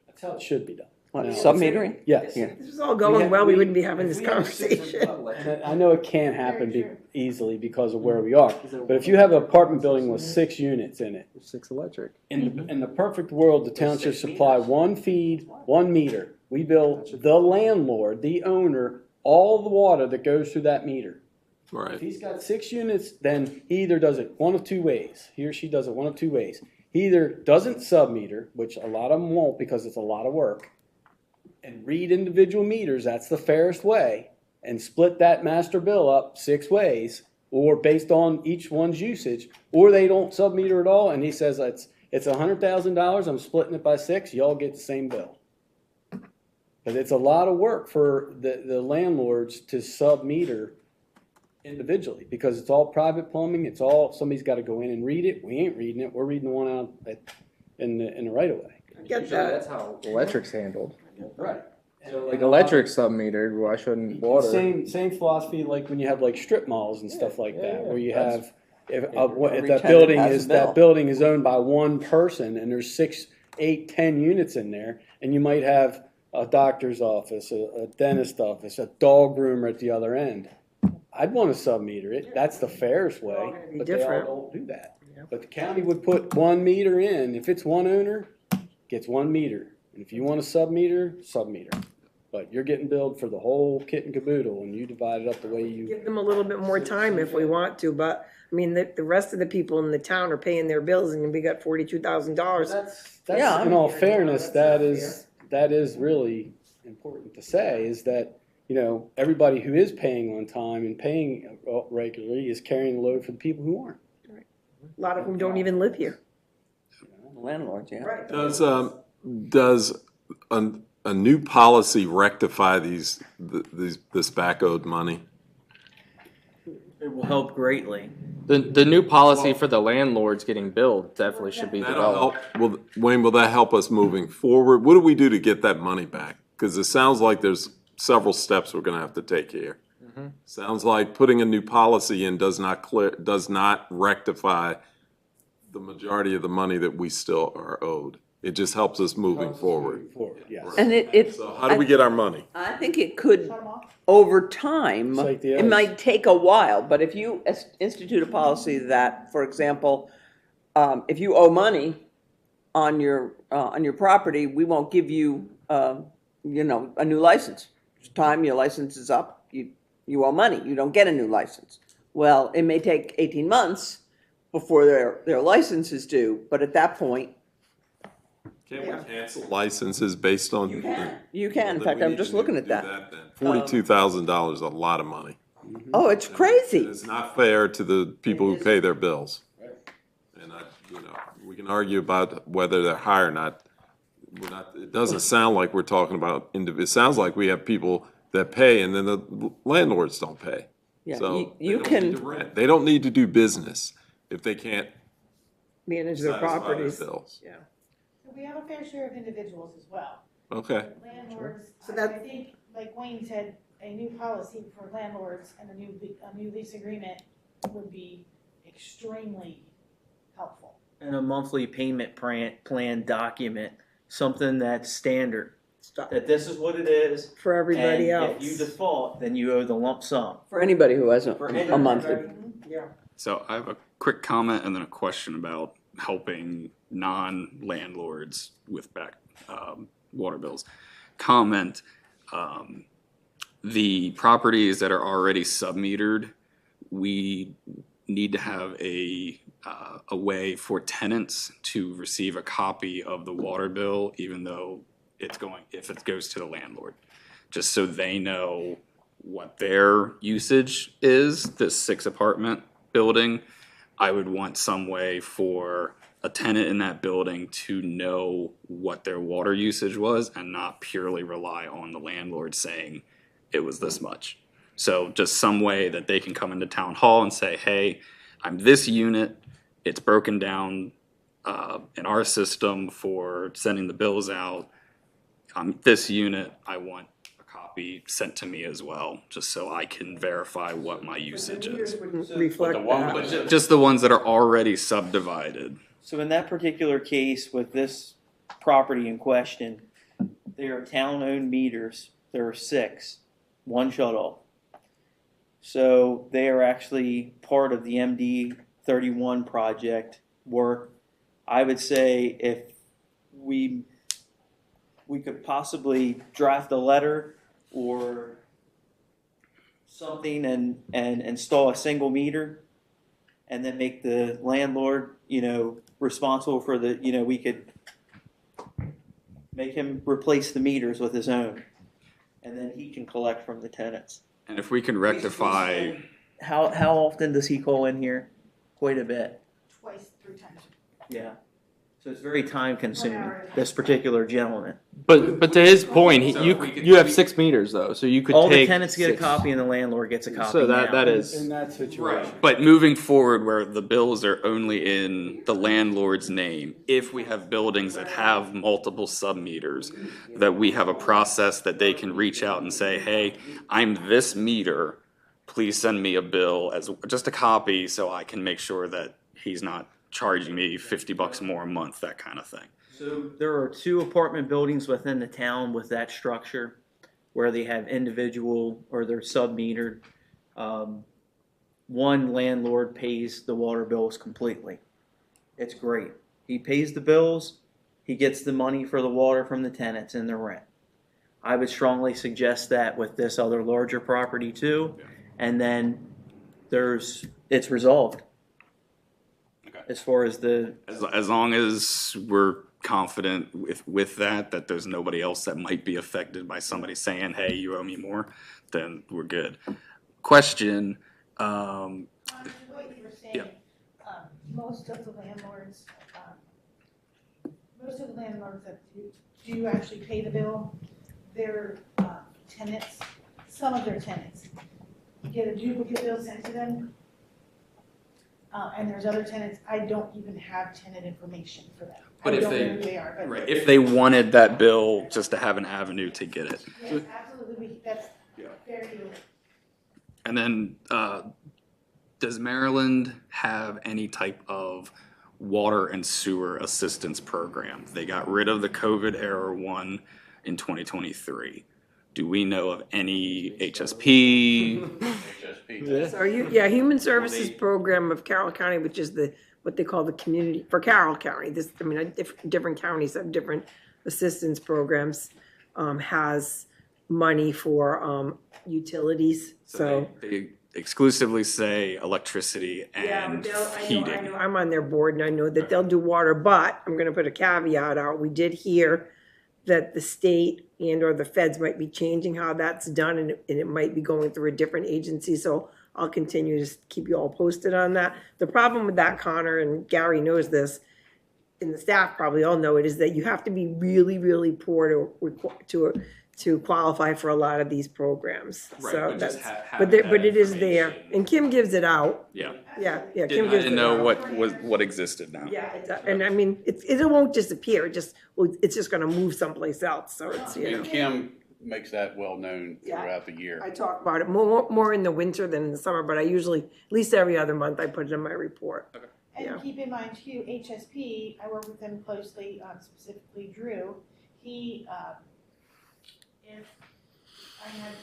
That's how it should be done. What, Now- sub-metering? Yes. Yeah. if this was all going well, we wouldn't be having this conversation. And I know it can't happen easily because of where we are, but if you have an apartment building with 6 units in it, 6 electric. in the perfect world, the town should supply one feed, 1 meter. We bill the landlord, the owner, all the water that goes through that meter. If Right. he's got 6 units, then he either does it one of 2 ways. He or she does it one of 2 ways. He either doesn't sub-meter, which a lot of them won't because it's a lot of work, and read individual meters, that's the fairest way, and split that master bill up 6 ways, or based on each one's usage, or they don't sub-meter at all, and he says it's $100,000, I'm splitting it by 6, y'all get the same bill. But it's a lot of work for the landlords to sub-meter individually, because it's all private plumbing, it's all, somebody's gotta go in and read it, we ain't reading it, we're reading the one out in the right of way. Get Usually that. that's how electric's handled. Right. Like electric's sub-metered, why shouldn't water? Same philosophy like when you have like strip malls and stuff like that, where you have, if Every that tenant building has a is, that bill. building is owned by one person and there's 6, 8, 10 units in there, and you might have a doctor's office, a dentist office, a dog groomer at the other end. I'd want to sub-meter it, that's the fairest all way, gonna be but they all different. don't do that. Yeah. But the county would put 1 meter in, if it's one owner, gets 1 meter, and if you want to sub-meter, sub-meter. But you're getting billed for the whole kit and caboodle, and you divide it up the way you. Give them a little bit more time if we want to, but, I mean, the rest of the people in the town are paying their bills, and we got $42,000. That's, in all fairness, that is really important to say, is that, you know, everybody who is paying on time and paying regularly is carrying the load for the people who aren't. A lot of them don't even live here. Landlords, yeah. Does a new policy rectify this back owed money? It will help greatly. The new policy for the landlords getting billed definitely should be That'll developed. help, will, Wayne, will that help us moving forward? What do we do to get that money back? Because it sounds like there's several steps we're gonna have to take here. Sounds like putting a new policy in does not rectify the majority of the money that we still are owed. It just helps us moving forward. Yes. And it, So how do we get our money? I think it could, Shut 'em off. over time, It's like the it others. might take a while, but if you institute a policy that, for example, if you owe money on your property, we won't give you, you know, a new license. Time your license is up, you owe money, you don't get a new license. Well, it may take 18 months before their license is due, but at that point, Can we cancel licenses based on? you can. In fact, I'm just looking at that. $42,000 is a lot of money. Oh, it's crazy. It's not fair to the people who pay their bills. And we can argue about whether they're high or not. It doesn't sound like we're talking about it sounds like we have people that pay and then the landlords don't pay. Yeah, So you they don't need to rent. They don't need to do business if they can't Manage their satisfy their properties. bills. Yeah. We have a fair share of individuals as well. Okay. Landlords, So I that- think, like Wayne said, a new policy for landlords and a new lease agreement would be extremely helpful. And a monthly payment plan document, something that's standard, Stop. that this is what it is. For everybody and else. if you default, then you owe the lump sum. For anybody who has For a anybody. monthly. Yeah. So I have a quick comment and then a question about helping non-landlords with back water bills. Comment, the properties that are already sub-metered, we need to have a way for tenants to receive a copy of the water bill, even though if it goes to the landlord, just so they know what their usage is, this 6-apartment building. I would want some way for a tenant in that building to know what their water usage was and not purely rely on the landlord saying it was this much. So just some way that they can come into town hall and say, hey, I'm this unit, it's broken down in our system for sending the bills out. I'm this unit, I want a copy sent to me as well, just so I can verify what my usage is. Wouldn't reflect that. Just the ones that are already subdivided. So in that particular case with this property in question, they are town-owned meters. There are 6, 1 shut off. So they are actually part of the MD 31 project work. I would say if we could possibly draft a letter or something and install a single meter and then make the landlord, responsible for we could make him replace the meters with his own. And then he can collect from the tenants. And if we can rectify how often does he call in here? Quite a bit. Twice, 3 times. Yeah. So it's very time consuming, this particular gentleman. But to his point, you have 6 meters though, so you could All the take tenants get a 6. copy and the landlord gets a copy So now. that is In that situation. But moving forward, where the bills are only in the landlord's name, if we have buildings that have multiple sub-meters, that we have a process that they can reach out and say, hey, I'm this meter, please send me a bill as just a copy so I can make sure that he's not charging me $50 more a month, that kind of thing. So there are 2 apartment buildings within the town with that structure where they have individual or they're sub-metered. One landlord pays the water bills completely. It's great. He pays the bills, he gets the money for the water from the tenants and the rent. I would strongly suggest that with this other larger property too, and then it's resolved. Okay. As far as the As long as we're confident with that there's nobody else that might be affected by somebody saying, hey, you owe me more, then we're good. Question, What you were saying, Yeah. Most of the landlords that do actually pay the bill, their tenants, some of their tenants get a duplicate bill sent to them. And there's other tenants, I don't even have tenant information for them. But I if don't they- know who they are, but. right, if they wanted that bill just to have an avenue to get it. Yes, absolutely, that's Yeah. very good. And then, does Maryland have any type of water and sewer assistance program? They got rid of the COVID era one in 2023. Do we know of any HSP? So Human Services Program of Carroll County, which is what they call the community, for Carroll County, different counties have different assistance programs, has money for, utilities, so. They exclusively say electricity Yeah, and but I heating. know, I'm on their board and I know that they'll do water, but I'm gonna put a caveat out. We did hear that the state and or the feds might be changing how that's done and it might be going through a different agency, so I'll continue to keep you all posted on that. The problem with that, Connor, and Gary knows this, and the staff probably all know it, is that you have to be really, really poor to qualify for a lot of these programs. Right, So but just that's, having but it that is there, information. and Kim gives it out. Yeah. Yeah, Kim I gives it didn't know out. what existed now. Yeah, and I mean, it won't disappear, it's just gonna move someplace else, so it's, you know. And Kim makes that well known throughout the year. I talk about it more in the winter than in the summer, but I usually, at least every other month, I put it in my report. Yeah. And keep in mind too, HSP, I work with them closely, specifically Drew. He, if I had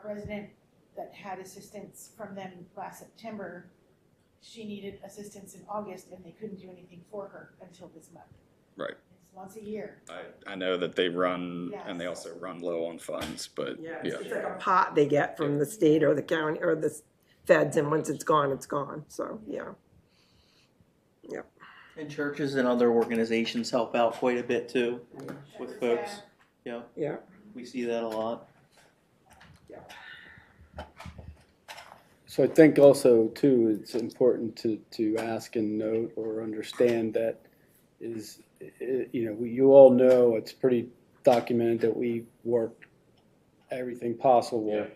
a resident that had assistance from them last September, she needed assistance in August and they couldn't do anything for her until this month. Right. It's once a year. I know that they run, Yes. and they also run low on funds, but Yeah, yeah. it's like a pot they get from the state or the county or the feds, and once it's gone, so, yeah. and churches and other organizations help out quite a bit too with folks. Yeah, Yeah. we see that a lot. So I think also too, it's important to ask and note or understand that you all know, it's pretty documented that we work everything possible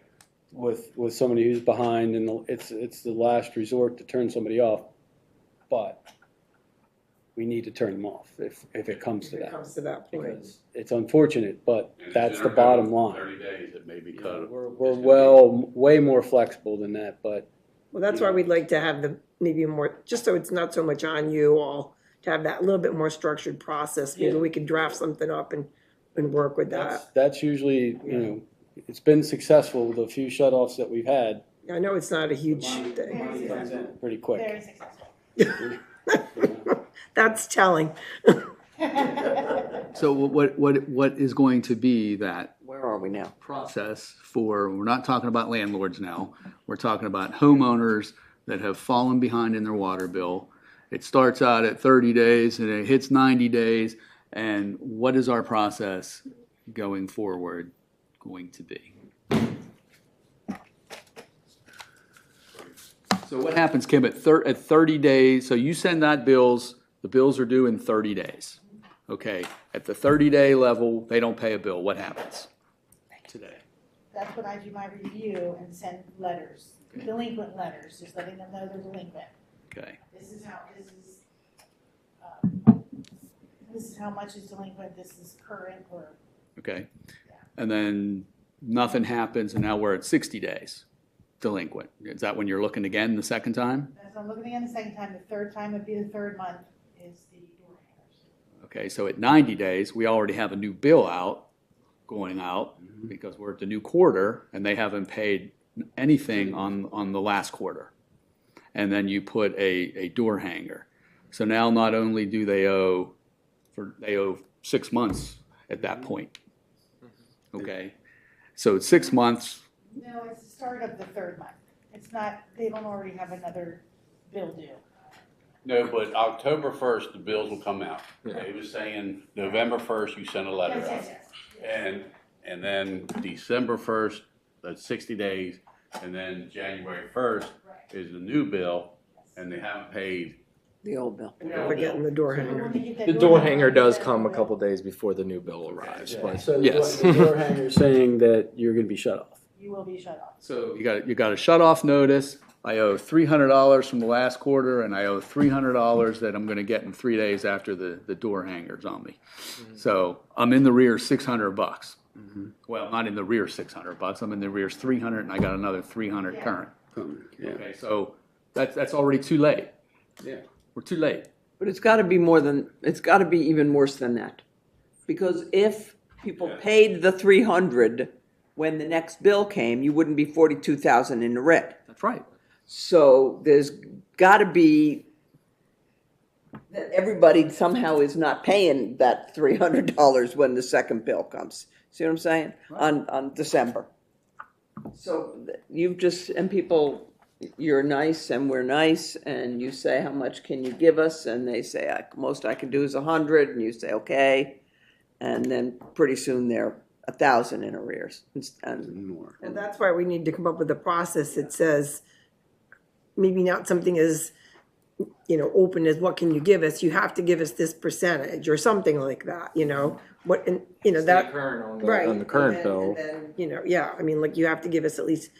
with somebody who's behind, and it's the last resort to turn somebody off, but we need to turn them off if it comes to If it that. comes to that point. Because it's unfortunate, but And that's the generally, bottom line. 30 days, it may be You cut. know, we're way more flexible than that, but Well, that's why we'd like to have maybe more, just so it's not so much on you all, to have that little bit more structured process. Maybe we could draft something up and work with that. that's usually, it's been successful with a few shut-offs that we've had. I know it's not a huge Money thing. comes in pretty quick. Very successful. That's telling. So what is going to be that Where are we now? process for, we're not talking about landlords now, we're talking about homeowners that have fallen behind in their water bill. It starts out at 30 days and it hits 90 days, and what is our process going forward going to be? So what happens, Kim, at 30 days, so you send that bills, the bills are due in 30 days. Okay, at the 30-day level, they don't pay a bill, what happens today? That's when I do my review and send letters, delinquent letters, just letting them know they're delinquent. Okay, This is how much is delinquent, this is current, or okay. And then nothing happens, and now we're at 60 days delinquent. Is that when you're looking again the second time? as I'm looking again the second time, the third time would be the third month is the door hangers. Okay, so at 90 days, we already have a new bill going out, because we're at the new quarter, and they haven't paid anything on the last quarter. And then you put a door hanger. So now not only do they owe 6 months at that point. Okay, so it's 6 months, No, it's the start of the third month. It's not, they don't already have another bill due. No, but October 1st, the bills will come out. They was saying November 1st, you send a letter Yes, out. yes, yes. And then December 1st, that's 60 days, and then January 1st is the new bill, and they haven't paid. The old bill. We're getting the door So hanger. when they get that The door hanger hanger, does then come a we'll- couple days before the new bill arrives, but So yes. the door hanger is saying that you're gonna be shut off. You will be shut off. so you got a shut-off notice. I owe $300 from the last quarter, and I owe $300 that I'm gonna get in 3 days after the door hanger's on me. So I'm in the rear $600. Well, not in the rear $600, I'm in the rear's 300, and I got another 300 current. Yeah. Okay, so that's already too late. Yeah. We're too late. But it's gotta be even worse than that. Because if people paid the 300 when the next bill came, you wouldn't be 42,000 in the red. That's right. So there's gotta be, that everybody somehow is not paying that $300 when the second bill comes. See what I'm saying? On December. So you've just, and people, you're nice and we're nice, and you say, how much can you give us? And they say, most I can do is 100, and you say, okay. And then pretty soon they're 1,000 in arrears. And More. And that's why we need to come up with a process that says, maybe not something as, open as what can you give us? You have to give us this percentage or something like that, What, and, that. current on Right. on the current and bill. then, yeah, I mean, like, you have to give us at least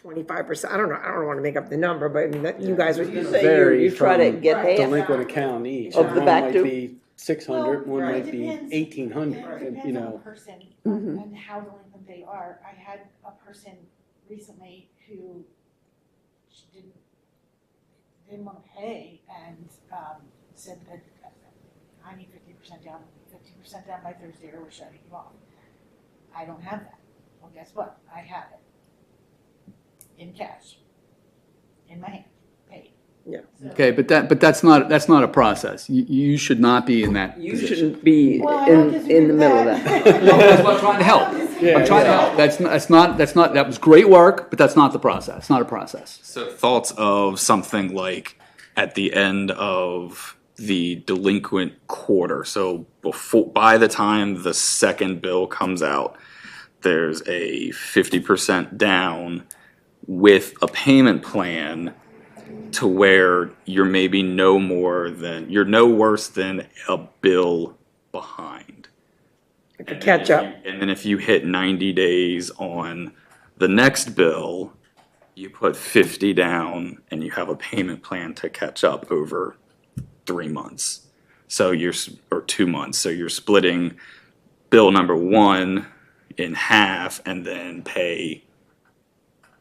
25%. I don't know, I don't want to make up the number, but I mean, that, you guys would you say. say Vary you try to from get half. Delinquent account each. Of the One back might due? be 600, Well, one it might be depends. 1,800, It depends on the person and how delinquent they are. I had a person recently who she didn't want to pay and said that I need 50% down by Thursday or we're shutting you off. I don't have that. Well, guess what? I have it in cash, in my hand, paid. Yeah. So- Okay, but that's not a process. You should not be in that You position. shouldn't be Well, I don't disagree in the with middle of that. that. That's what I'm trying to help. I'm trying to help. That's not, that was great work, but that's not the process. It's not a process. So thoughts of something like at the end of the delinquent quarter. So by the time the second bill comes out, there's a 50% down with a payment plan to where you're maybe you're no worse than a bill behind. Like a catch up. And then if you hit 90 days on the next bill, you put 50 down and you have a payment plan to catch up over 3 months. Or 2 months. So you're splitting bill number 1 in half and then pay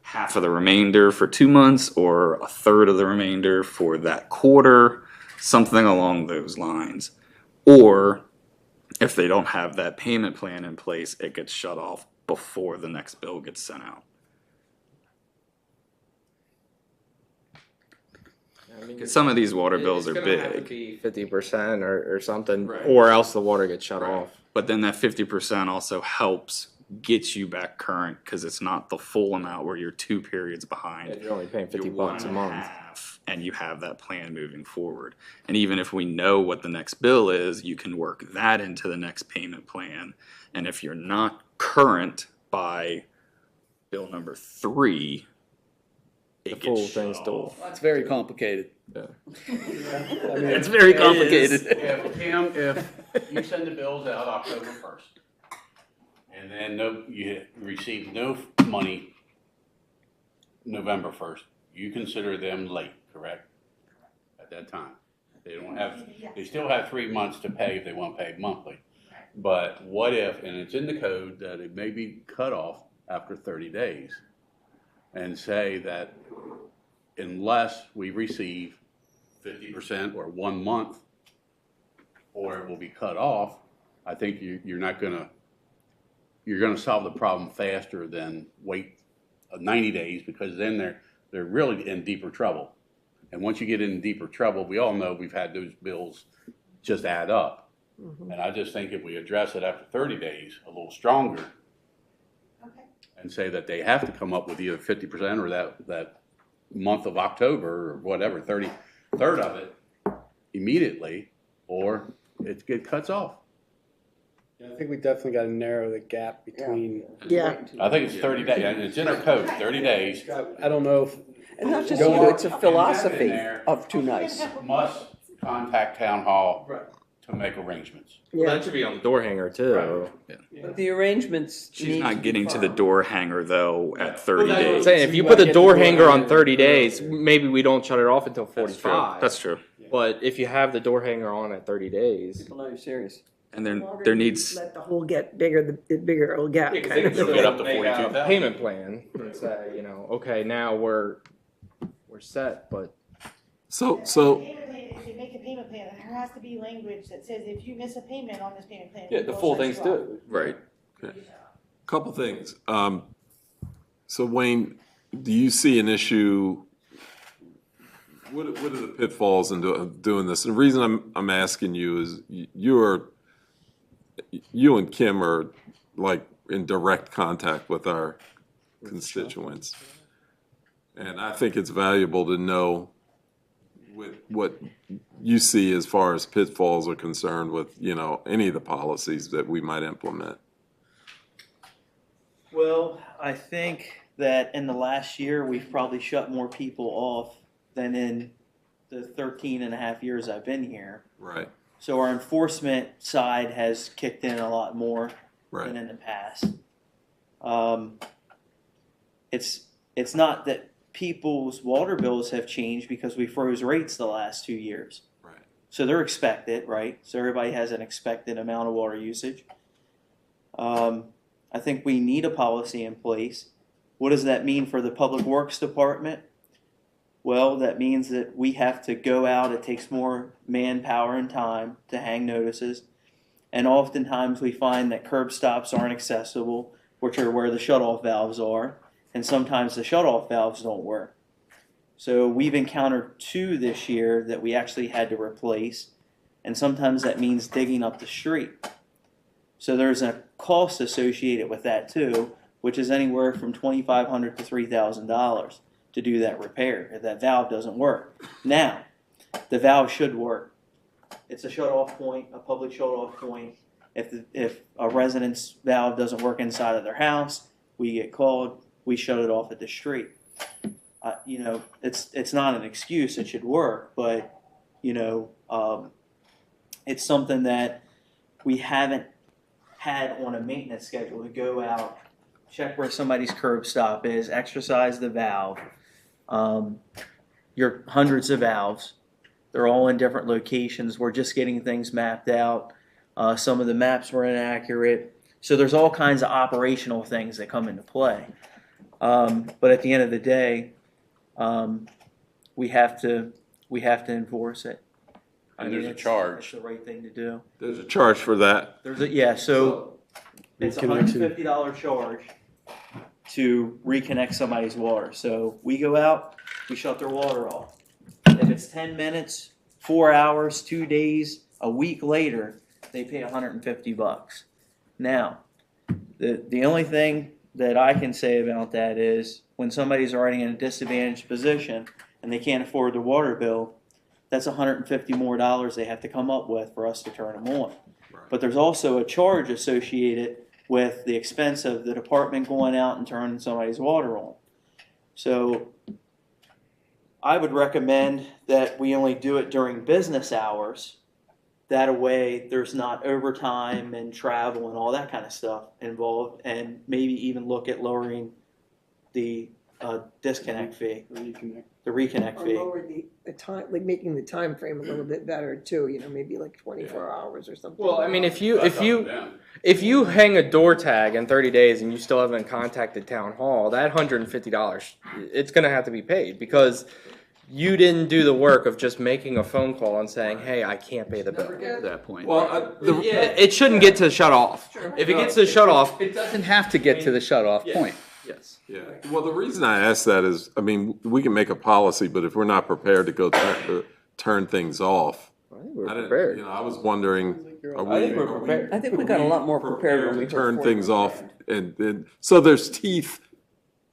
half of the remainder for 2 months or a third of the remainder for that quarter, something along those lines. Or if they don't have that payment plan in place, it gets shut off before the next bill gets sent out. Because some of these water bills are It's gonna have to big, be 50% or something, Right. or else the water gets shut off. but then that 50% also helps get you back current because it's not the full amount where you're 2 periods behind. You're only paying $50 You're bucks a 1.5, month. and you have that plan moving forward. And even if we know what the next bill is, you can work that into the next payment plan. And if you're not current by bill number 3, The it full gets thing's shut dual. off. That's very complicated. It's very complicated. If, Tim, if you send the bills out October 1st, and then you receive no money November 1st, you consider them late, correct? At that time. They don't have, they still have 3 months to pay if they want to pay monthly. But what if, and it's in the code, that it may be cut off after 30 days, and say that unless we receive 50% or 1 month, or it will be cut off, I think you're gonna solve the problem faster than wait 90 days, because then they're really in deeper trouble. And once you get in deeper trouble, we all know we've had those bills just add up. And I just think if we address it after 30 days a little stronger, Okay. and say that they have to come up with either 50% or that month of October or whatever, 33rd of it immediately, or it cuts off. I think we definitely got to narrow the gap between. Yeah. I think it's 30 days, and it's in our code, 30 days. I don't know if. And not just Don't- you, it's a And philosophy there- of too nice. Must contact town hall to make arrangements. Well, Yeah. that should be on the door hanger too. But the arrangements. She's need to not be getting to the firm. door hanger though at 30 Well, that's what I'm I'm days. saying if you put the door hanger on 30 days, maybe we don't shut it off until 45. That's true. But if you have the door hanger on at 30 days, People know you're serious. And then Longer there you needs, Let the hole get bigger, the bigger it'll get. they kind can of. still Get up to make a 42,000. payment plan and say, okay, now we're set, but So, If you make a payment plan, there has to be language that says if you miss a payment on this payment plan. yeah, the we'll full shut thing's you off. due. right, couple things. So Wayne, do you see an issue? What are the pitfalls in doing this? And the reason I'm asking you is you and Kim are like in direct contact with our constituents. And I think it's valuable to know what you see as far as pitfalls are concerned with, any of the policies that we might implement. Well, I think that in the last year, we've probably shut more people off than in the 13 and a half years I've been here. Right, So our enforcement side has kicked in a lot more than right, in the past. It's not that people's water bills have changed because we froze rates the last 2 years. right. So they're expected, right? So everybody has an expected amount of water usage. I think we need a policy in place. What does that mean for the Public Works Department? Well, that means that we have to go out. It takes more manpower and time to hang notices. And oftentimes we find that curb stops aren't accessible, which are where the shutoff valves are. And sometimes the shutoff valves don't work. So we've encountered 2 this year that we actually had to replace. And sometimes that means digging up the street. So there's a cost associated with that too, which is anywhere from $2,500 to $3,000 to do that repair if that valve doesn't work. Now, the valve should work. It's a shut-off point, a public shut-off point. If a resident's valve doesn't work inside of their house, we get called, we shut it off at the street. It's not an excuse, it should work, but, it's something that we haven't had on a maintenance schedule to go out, check where somebody's curb stop is, exercise the valve. You're hundreds of valves. They're all in different locations. We're just getting things mapped out. Some of the maps were inaccurate. So there's all kinds of operational things that come into play. But at the end of the day, we have to enforce it. And there's a it's charge. the right thing to do. There's a charge for that. So it's a Reconnection. $150 charge to reconnect somebody's water. So we go out, we shut their water off. If it's 10 minutes, 4 hours, 2 days, a week later, they pay $150. Now, the only thing that I can say about that is when somebody's already in a disadvantaged position and they can't afford their water bill, that's $150 more they have to come up with for us to turn them on. But there's also a charge associated with the expense of the department going out and turning somebody's water on. So I would recommend that we only do it during business hours. That way, there's not overtime and travel and all that kind of stuff involved, and maybe even look at lowering the disconnect fee, Reconnect. the reconnect Or fee. lower the time, like making the time frame a little bit better too, maybe like 24 hours or something. Well, I mean, if you hang a door tag in 30 days and you still haven't contacted town hall, that $150, it's going to have to be paid because you didn't do the work of just making a phone call and saying, "Hey, I can't pay the bill." Never get to that point. Well, Yeah, it shouldn't get to shut off. If it gets to shut off, It doesn't have to get to the shut-off point. yes. yeah. Well, the reason I ask that is, I mean, we can make a policy, but if we're not prepared to go turn things off, I think we're I didn't, prepared. I was wondering, are we? I think we're prepared. I think we got a lot more prepared when we to turn heard things off, and then, so there's teeth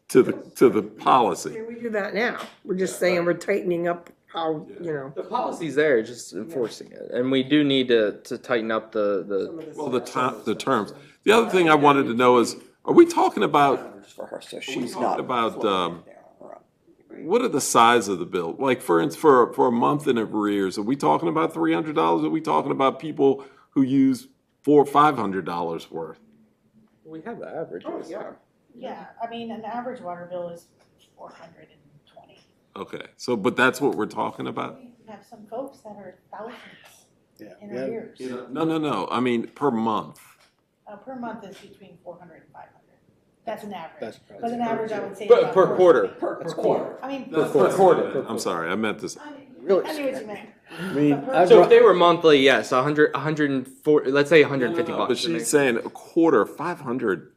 to the policy. I mean, we do that now. We're just saying we're tightening up how, The policy's there, just enforcing it, and we do need to tighten up the. Well, the terms. The other thing I wanted to know is, are we talking about, for her, so we she's talking not. about, floating down her up. what are the size of the bill? Like, for instance, for a month in arrears, are we talking about $300? Are we talking about people who use $400 or $500 worth? We have the averages. Yeah, I mean, an average water bill is 420. Okay, so, but that's what we're talking about? We have some folks that are thousands Yeah. in Yeah. arrears. No, I mean, per month. Per month is between 400 and 500. That's an average. That's But an average, I would say. Per about quarter. 420. Per quarter. I mean, Per quarter. I'm sorry, I meant this. I knew Really? what you meant. I mean, But I'd So ra- if they were monthly, yes, 104. Let's say 150 bucks. But she's saying a quarter, 500.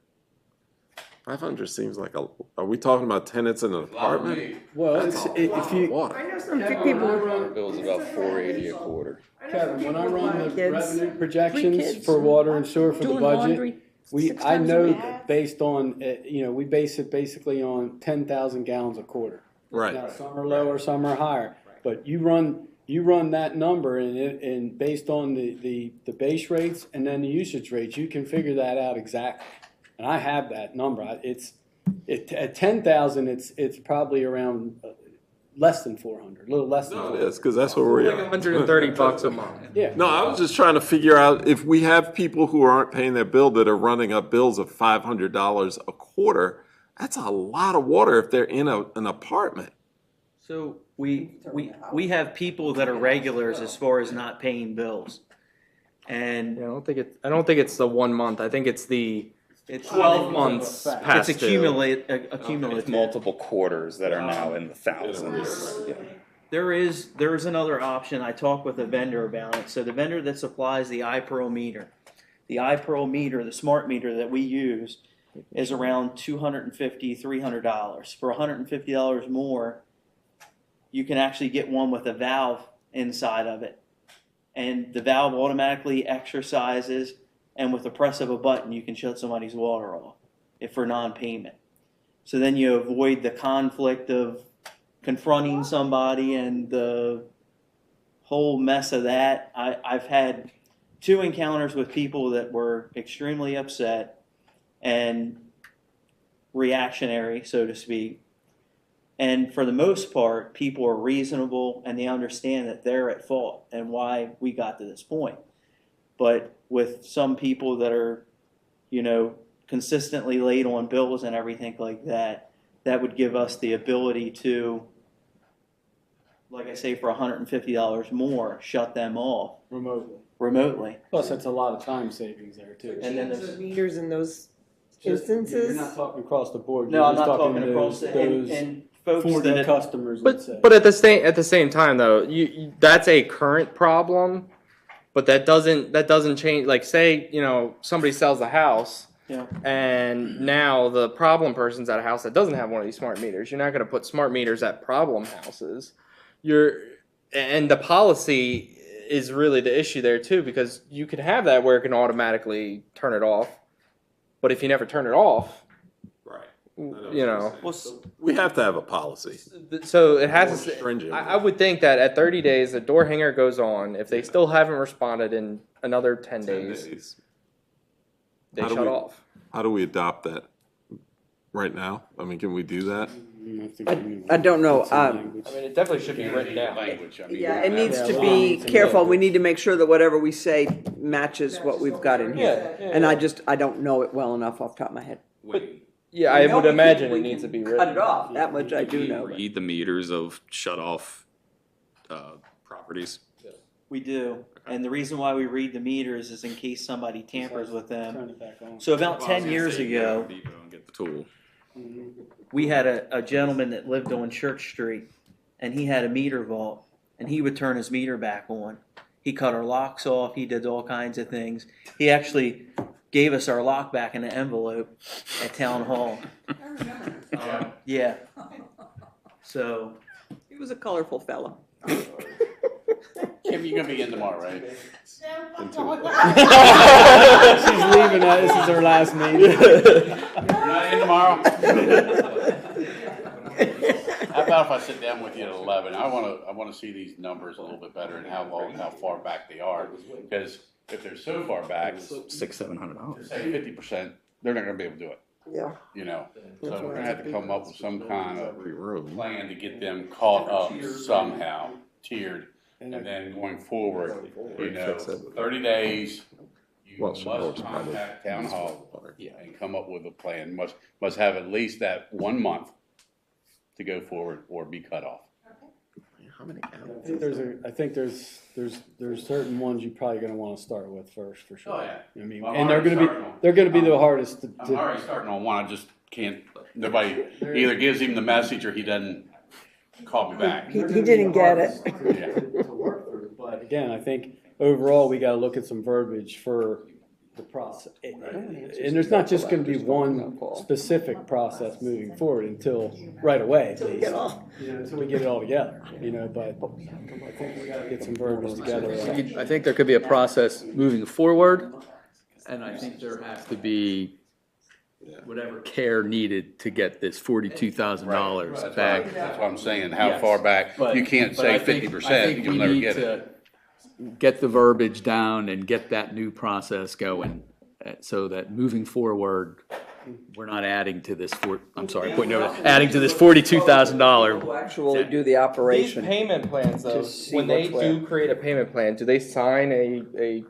500 seems like are we talking about tenants in an apartment? well, if you, Water. I know some people. Bill's about 480 a quarter. Kevin, when I run the Kids. revenue projections kids. for water and sewer for the Doing budget, laundry I 6 times a know week. that based on, we base it basically on 10,000 gallons a quarter. Now, Right. some are lower, some are higher, but you run that number and based on the base rates and then the usage rates, you can figure that out exactly. And I have that number. At 10,000, it's probably around less than 400, a little less than No, it 400. is, because that's where we're Like 130 bucks a month. Yeah. No, I was just trying to figure out if we have people who aren't paying their bill that are running up bills of $500 a quarter, that's a lot of water if they're in an apartment. So we have people that are regulars as far as not paying bills. And Yeah, I don't think it's the 1 month. I think it's the it's 12 months past It's due. accumulative. Multiple quarters that are now in the thousands. Yeah. There's another option. I talked with a vendor about it. So the vendor that supplies the iPearl meter, the smart meter that we use, is around $250, $300. For $150 more, you can actually get one with a valve inside of it, and the valve automatically exercises, and with the press of a button, you can shut somebody's water off if for non-payment. So then you avoid the conflict of confronting somebody and the whole mess of that. I've had 2 encounters with people that were extremely upset and reactionary, so to speak. And for the most part, people are reasonable and they understand that they're at fault and why we got to this point. But with some people that are, consistently late on bills and everything like that, that would give us the ability to, like I say, for $150 more, shut them off remotely. Plus, that's a lot of time savings there too. And then Change there's- the meters in those Just- instances. You're not talking across the board. No, You're I'm just not talking those- across the, those and folks 40 that, customers, let's say. But at the same time though, that's a current problem, but that doesn't change. Like say somebody sells a house, Yeah. and now the problem person's at a house that doesn't have one of these smart meters. You're not going to put smart meters at problem houses. And the policy is really the issue there too, because you could have that where it can automatically turn it off, but if you never turn it off, Right. well, We have to have a policy. so it has More to. stringent. I would think that at 30 days, the door hanger goes on. If they still haven't responded in another 10 days, they How do shut we- off. How do we adopt that right now? I mean, can we do that? I don't know, I mean, it definitely should be written down. Language, I mean. yeah, it needs Yeah, to well, be it's a careful. method. We need to make sure that whatever we say matches what we've got in here. Yeah, yeah, And yeah. I don't know it well enough off the top of my head. Yeah, I know would we can- imagine we it needs to can be Cut written. it off, that much I do know. but- Read the meters of shut off properties. We do, and the reason why we read the meters is in case somebody tampers with them. Turn it back on. So about Well, I was 10 gonna years say, you go to ago, Home Depot and get the tool. we had a gentleman that lived on Church Street, and he had a meter vault, and he would turn his meter back on. He cut our locks off. He did all kinds of things. He actually gave us our lock back in an envelope at Town Hall. Yeah. So He was a colorful fellow. Kim, you're gonna be in tomorrow, right? She's leaving, this is her last meeting. You're not in tomorrow? How about if I sit down with you at 11? I wanna see these numbers a little bit better and how far back they are. Because if they're so far back, $600-700. say 50%, they're not gonna be able to do it, Yeah. you know? So we're gonna have to come up with some kind of plan to get them caught up somehow, tiered. And then going forward, you know, 30 days, you must contact town hall and come up with a plan. Must have at least that 1 month to go forward or be cut off. I think there's certain ones you're probably gonna wanna start with first, for sure. Oh, yeah. I mean, Well, and I'm already starting on- they're gonna be the hardest I'm to, already starting on one, I just can't, nobody either gives him the message or he doesn't call me back. He didn't get it. Yeah. to work through. But again, I think overall, we gotta look at some verbiage for the process. And there's not just gonna be one specific process moving forward until, right away, at least. Until we get it all together, but I think we gotta get some verbiage together. I think there could be a process moving forward, and I think there has to be whatever care needed to get this $42,000 back. That's what I'm saying, how Yes. far back, But- you can't but say I think- 50%, you'll never get it. Get the verbiage down and get that new process going, so that moving forward, we're not adding to this adding to this $42,000. We'll actually do the These operation. payment plans, though, To see when they what's where. do create a payment plan, do they sign a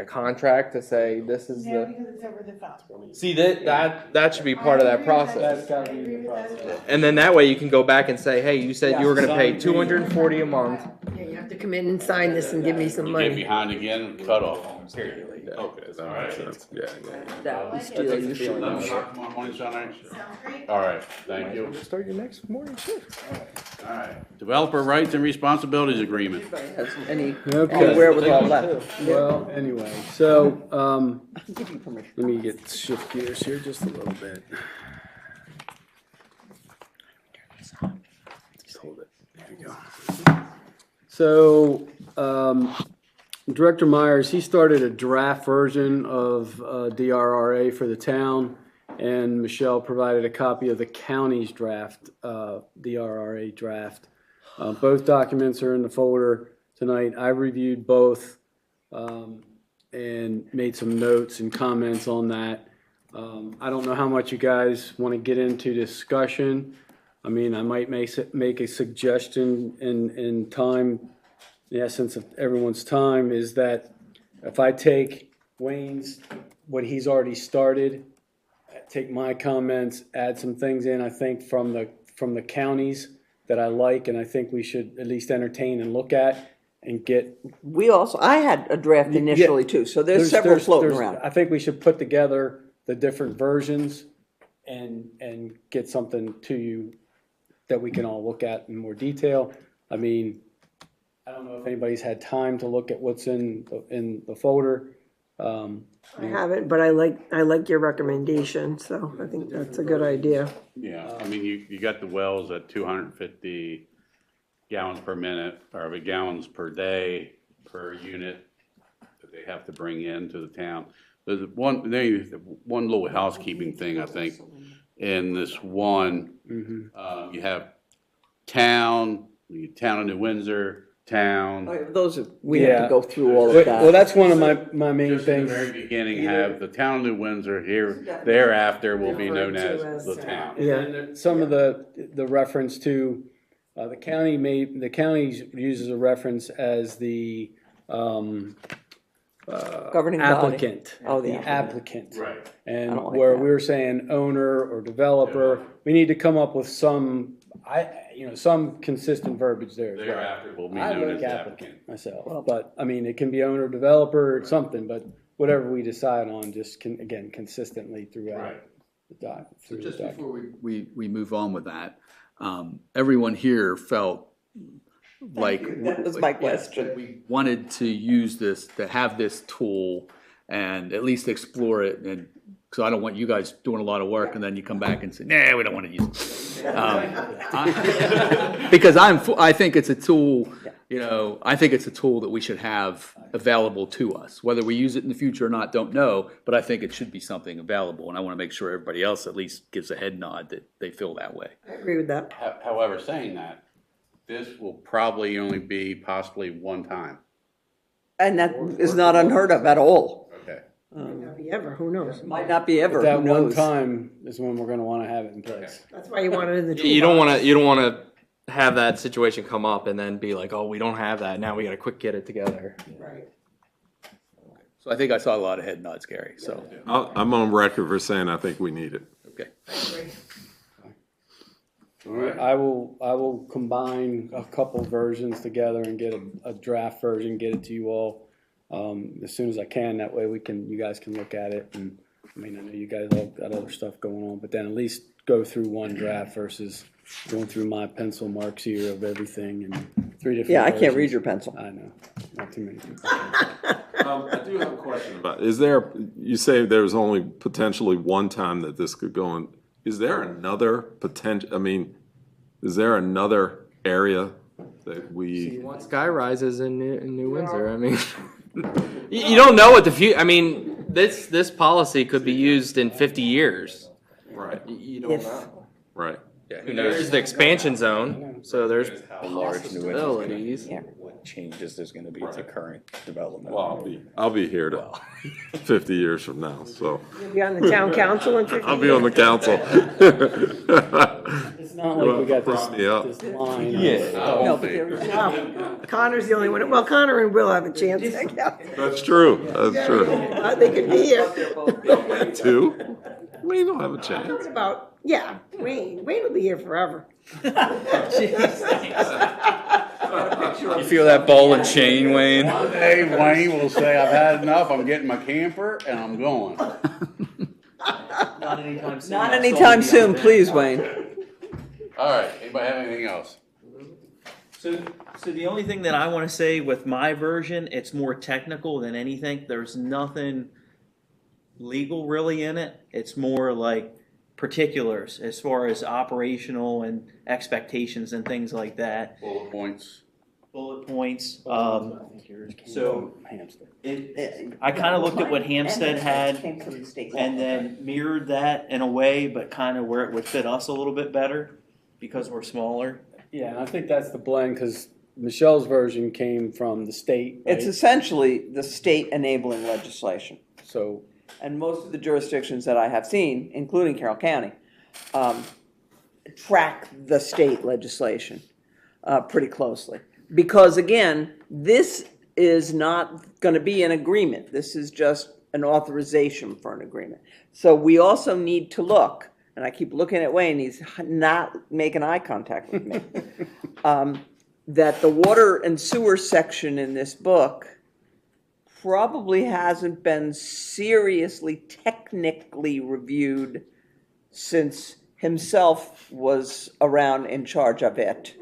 contract to say this is No, the? because it's over the phone. See, that should be part of that process. That's gotta be in the process. And then that way you can go back and say, hey, you said you were gonna pay Yeah. $240 a month. Yeah, you have to come in and sign this and give me some You get money. behind again, cut off. Okay, that makes sense. Yeah, That was still, you should. Tomorrow morning, Sunday? Sounds great. All right, thank you. Start your next morning shift. All right, developer rights and responsibilities agreement. Has any Okay. wherewithal left. Well, anyway, so, Give you permission. let me shift gears here just a little bit. Just hold it. There we go. So, Director Myers, he started a draft version of DRRA for the town, and Michelle provided a copy of the county's draft, DRRA draft. Both documents are in the folder tonight. I reviewed both and made some notes and comments on that. I don't know how much you guys want to get into discussion. I mean, I might make a suggestion in time, the essence of everyone's time, is that if I take Wayne's, what he's already started, take my comments, add some things in, I think, from the counties that I like, and I think we should at least entertain and look at and get. I had a draft initially too, so there's several floating around. I think we should put together the different versions and get something to you that we can all look at in more detail. I mean, I don't know if anybody's had time to look at what's in the folder. I haven't, but I like your recommendation, so I think that's a good idea. Yeah, I mean, you got the wells at 250 gallons per minute, or gallons per day per unit that they have to bring into the town. There's one little housekeeping thing, I think, in this one. You have town of New Windsor, town. Those are, we have to Yeah. go through all of Well, that. that's one of my main Just in things. the very beginning, have the town of New Windsor here, thereafter will be known as the town. Yeah. And some of the reference to, the county uses a reference as the, Governing body. applicant. Oh, the applicant. Right. And I don't like where that. we were saying owner or developer, we need to come up with some, some consistent verbiage there as well. Thereafter will be I known like as the applicant applicant. myself, but, I mean, it can be owner, developer, or something, but whatever we decide on, just again, consistently throughout Right. the doc. So through the just document. before we move on with that, everyone here felt like. That was my question. We wanted to use this, to have this tool and at least explore it, and, so I don't want you guys doing a lot of work and then you come back and say, nah, we don't want to use it. Because I think it's a tool, I think it's a tool that we should have available to us. Whether we use it in the future or not, don't know, but I think it should be something available, and I want to make sure everybody else at least gives a head nod that they feel that way. I agree with that. However, saying that, this will probably only be possibly one time. And that is not unheard of at all. Okay. Might not be ever, who knows? Might not be ever, But that who one knows? time is when we're gonna wanna have it in place. That's why you want it in the toolbox. You don't want to have that situation come up and then be like, oh, we don't have that. Now we got to quick get it together. Right. So I think I saw a lot of head nods, Gary, so, I'm on record for saying I think we need it. okay. I will combine a couple versions together and get a draft version, get it to you all, as soon as I can. That way you guys can look at it. And I mean, I know you guys all got other stuff going on, but then at least go through one draft versus going through my pencil marks here of everything and 3 different. Yeah, I can't versions. read your pencil. I know, not too many people. I do have a question about, you say there's only potentially one time that this could go in, is there another is there another area that You want sky rises in New Windsor. I mean, you don't know what the future. I mean, this policy could be used in 50 years. Right, You don't If- know. right. There's the expansion zone, so there's How large New Windsor is gonna possibilities. Yeah. what changes there's gonna be to current development. Well, I'll be here to 50 years from now, so You'll be on the town council in 50 I'll be on the council. It's not like we got Prop me up. this line. No, but there is. Oh, Connor's the only one. Well, Connor and Will have a chance. I guess. That's true, that's true. They could be here. Two? We don't have a Talking chance. about, yeah, Wayne. Wayne will be here forever. You feel that ball and chain, Wayne? One day Wayne will say, I've had enough, I'm getting my camper and I'm going. Not anytime soon. Not anytime soon, please, Wayne. All right, anybody have anything else? So the only thing that I want to say with my version, it's more technical than anything. There's nothing legal really in it. It's more like particulars as far as operational and expectations and things like that. Bullet points. Bullet points. So I kind of looked at what Hampstead had and then mirrored that in a way, but kind of where it would fit us a little bit better because we're smaller. Yeah, and I think that's the blend, because Michelle's version came from the state, right? It's essentially the state enabling legislation. So, And most of the jurisdictions that I have seen, including Carroll County, track the state legislation pretty closely. Because again, this is not going to be an agreement. This is just an authorization for an agreement. So we also need to look, and I keep looking at Wayne, he's not making eye contact with me, that the water and sewer section in this book probably hasn't been seriously technically reviewed since himself was around in charge of it.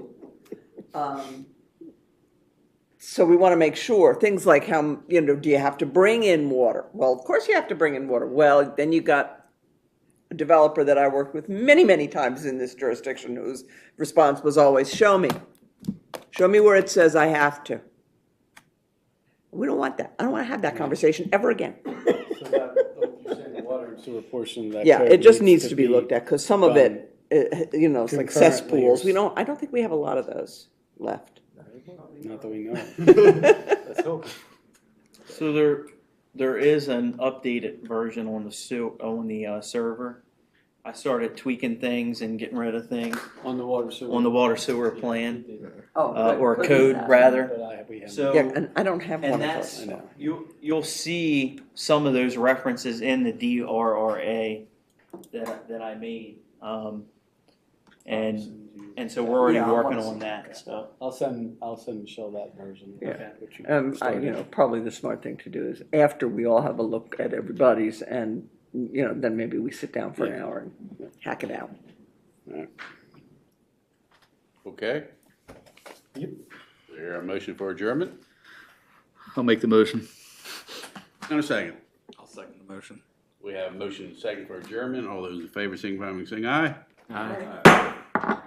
So we want to make sure, things like how, do you have to bring in water? Well, of course you have to bring in water. Well, then you got a developer that I worked with many, many times in this jurisdiction whose response was always, show me. Show me where it says I have to. We don't want that. I don't want to have that conversation ever again. so that, like you're saying, the water and sewer portion of that Yeah, code it just needs to be looked at, because some of done it, it's like concurrently cesspools. or- I don't think we have a lot of those left. Not that we know of. Let's hope. So there is an updated version on the server. I started tweaking things and getting rid of things On the water sewer. on the water sewer plan, Oh, or good. code rather. But we haven't. So. Yeah, and I don't have one And of that's, those. I know. you'll see some of those references in the DRRA that I made. And so we're already Yeah, I working wanna on see that, so. I'll send Michelle that version. Yeah. Which you started. Probably the smart thing to do is after we all have a look at everybody's and, then maybe we sit down for an Yeah. hour and hack it out. Okay? Yep. Is there a motion for adjournment? I'll make the motion. And a second. I'll second the motion. We have a motion and second for adjournment. All those in favor, signify by saying aye. Aye.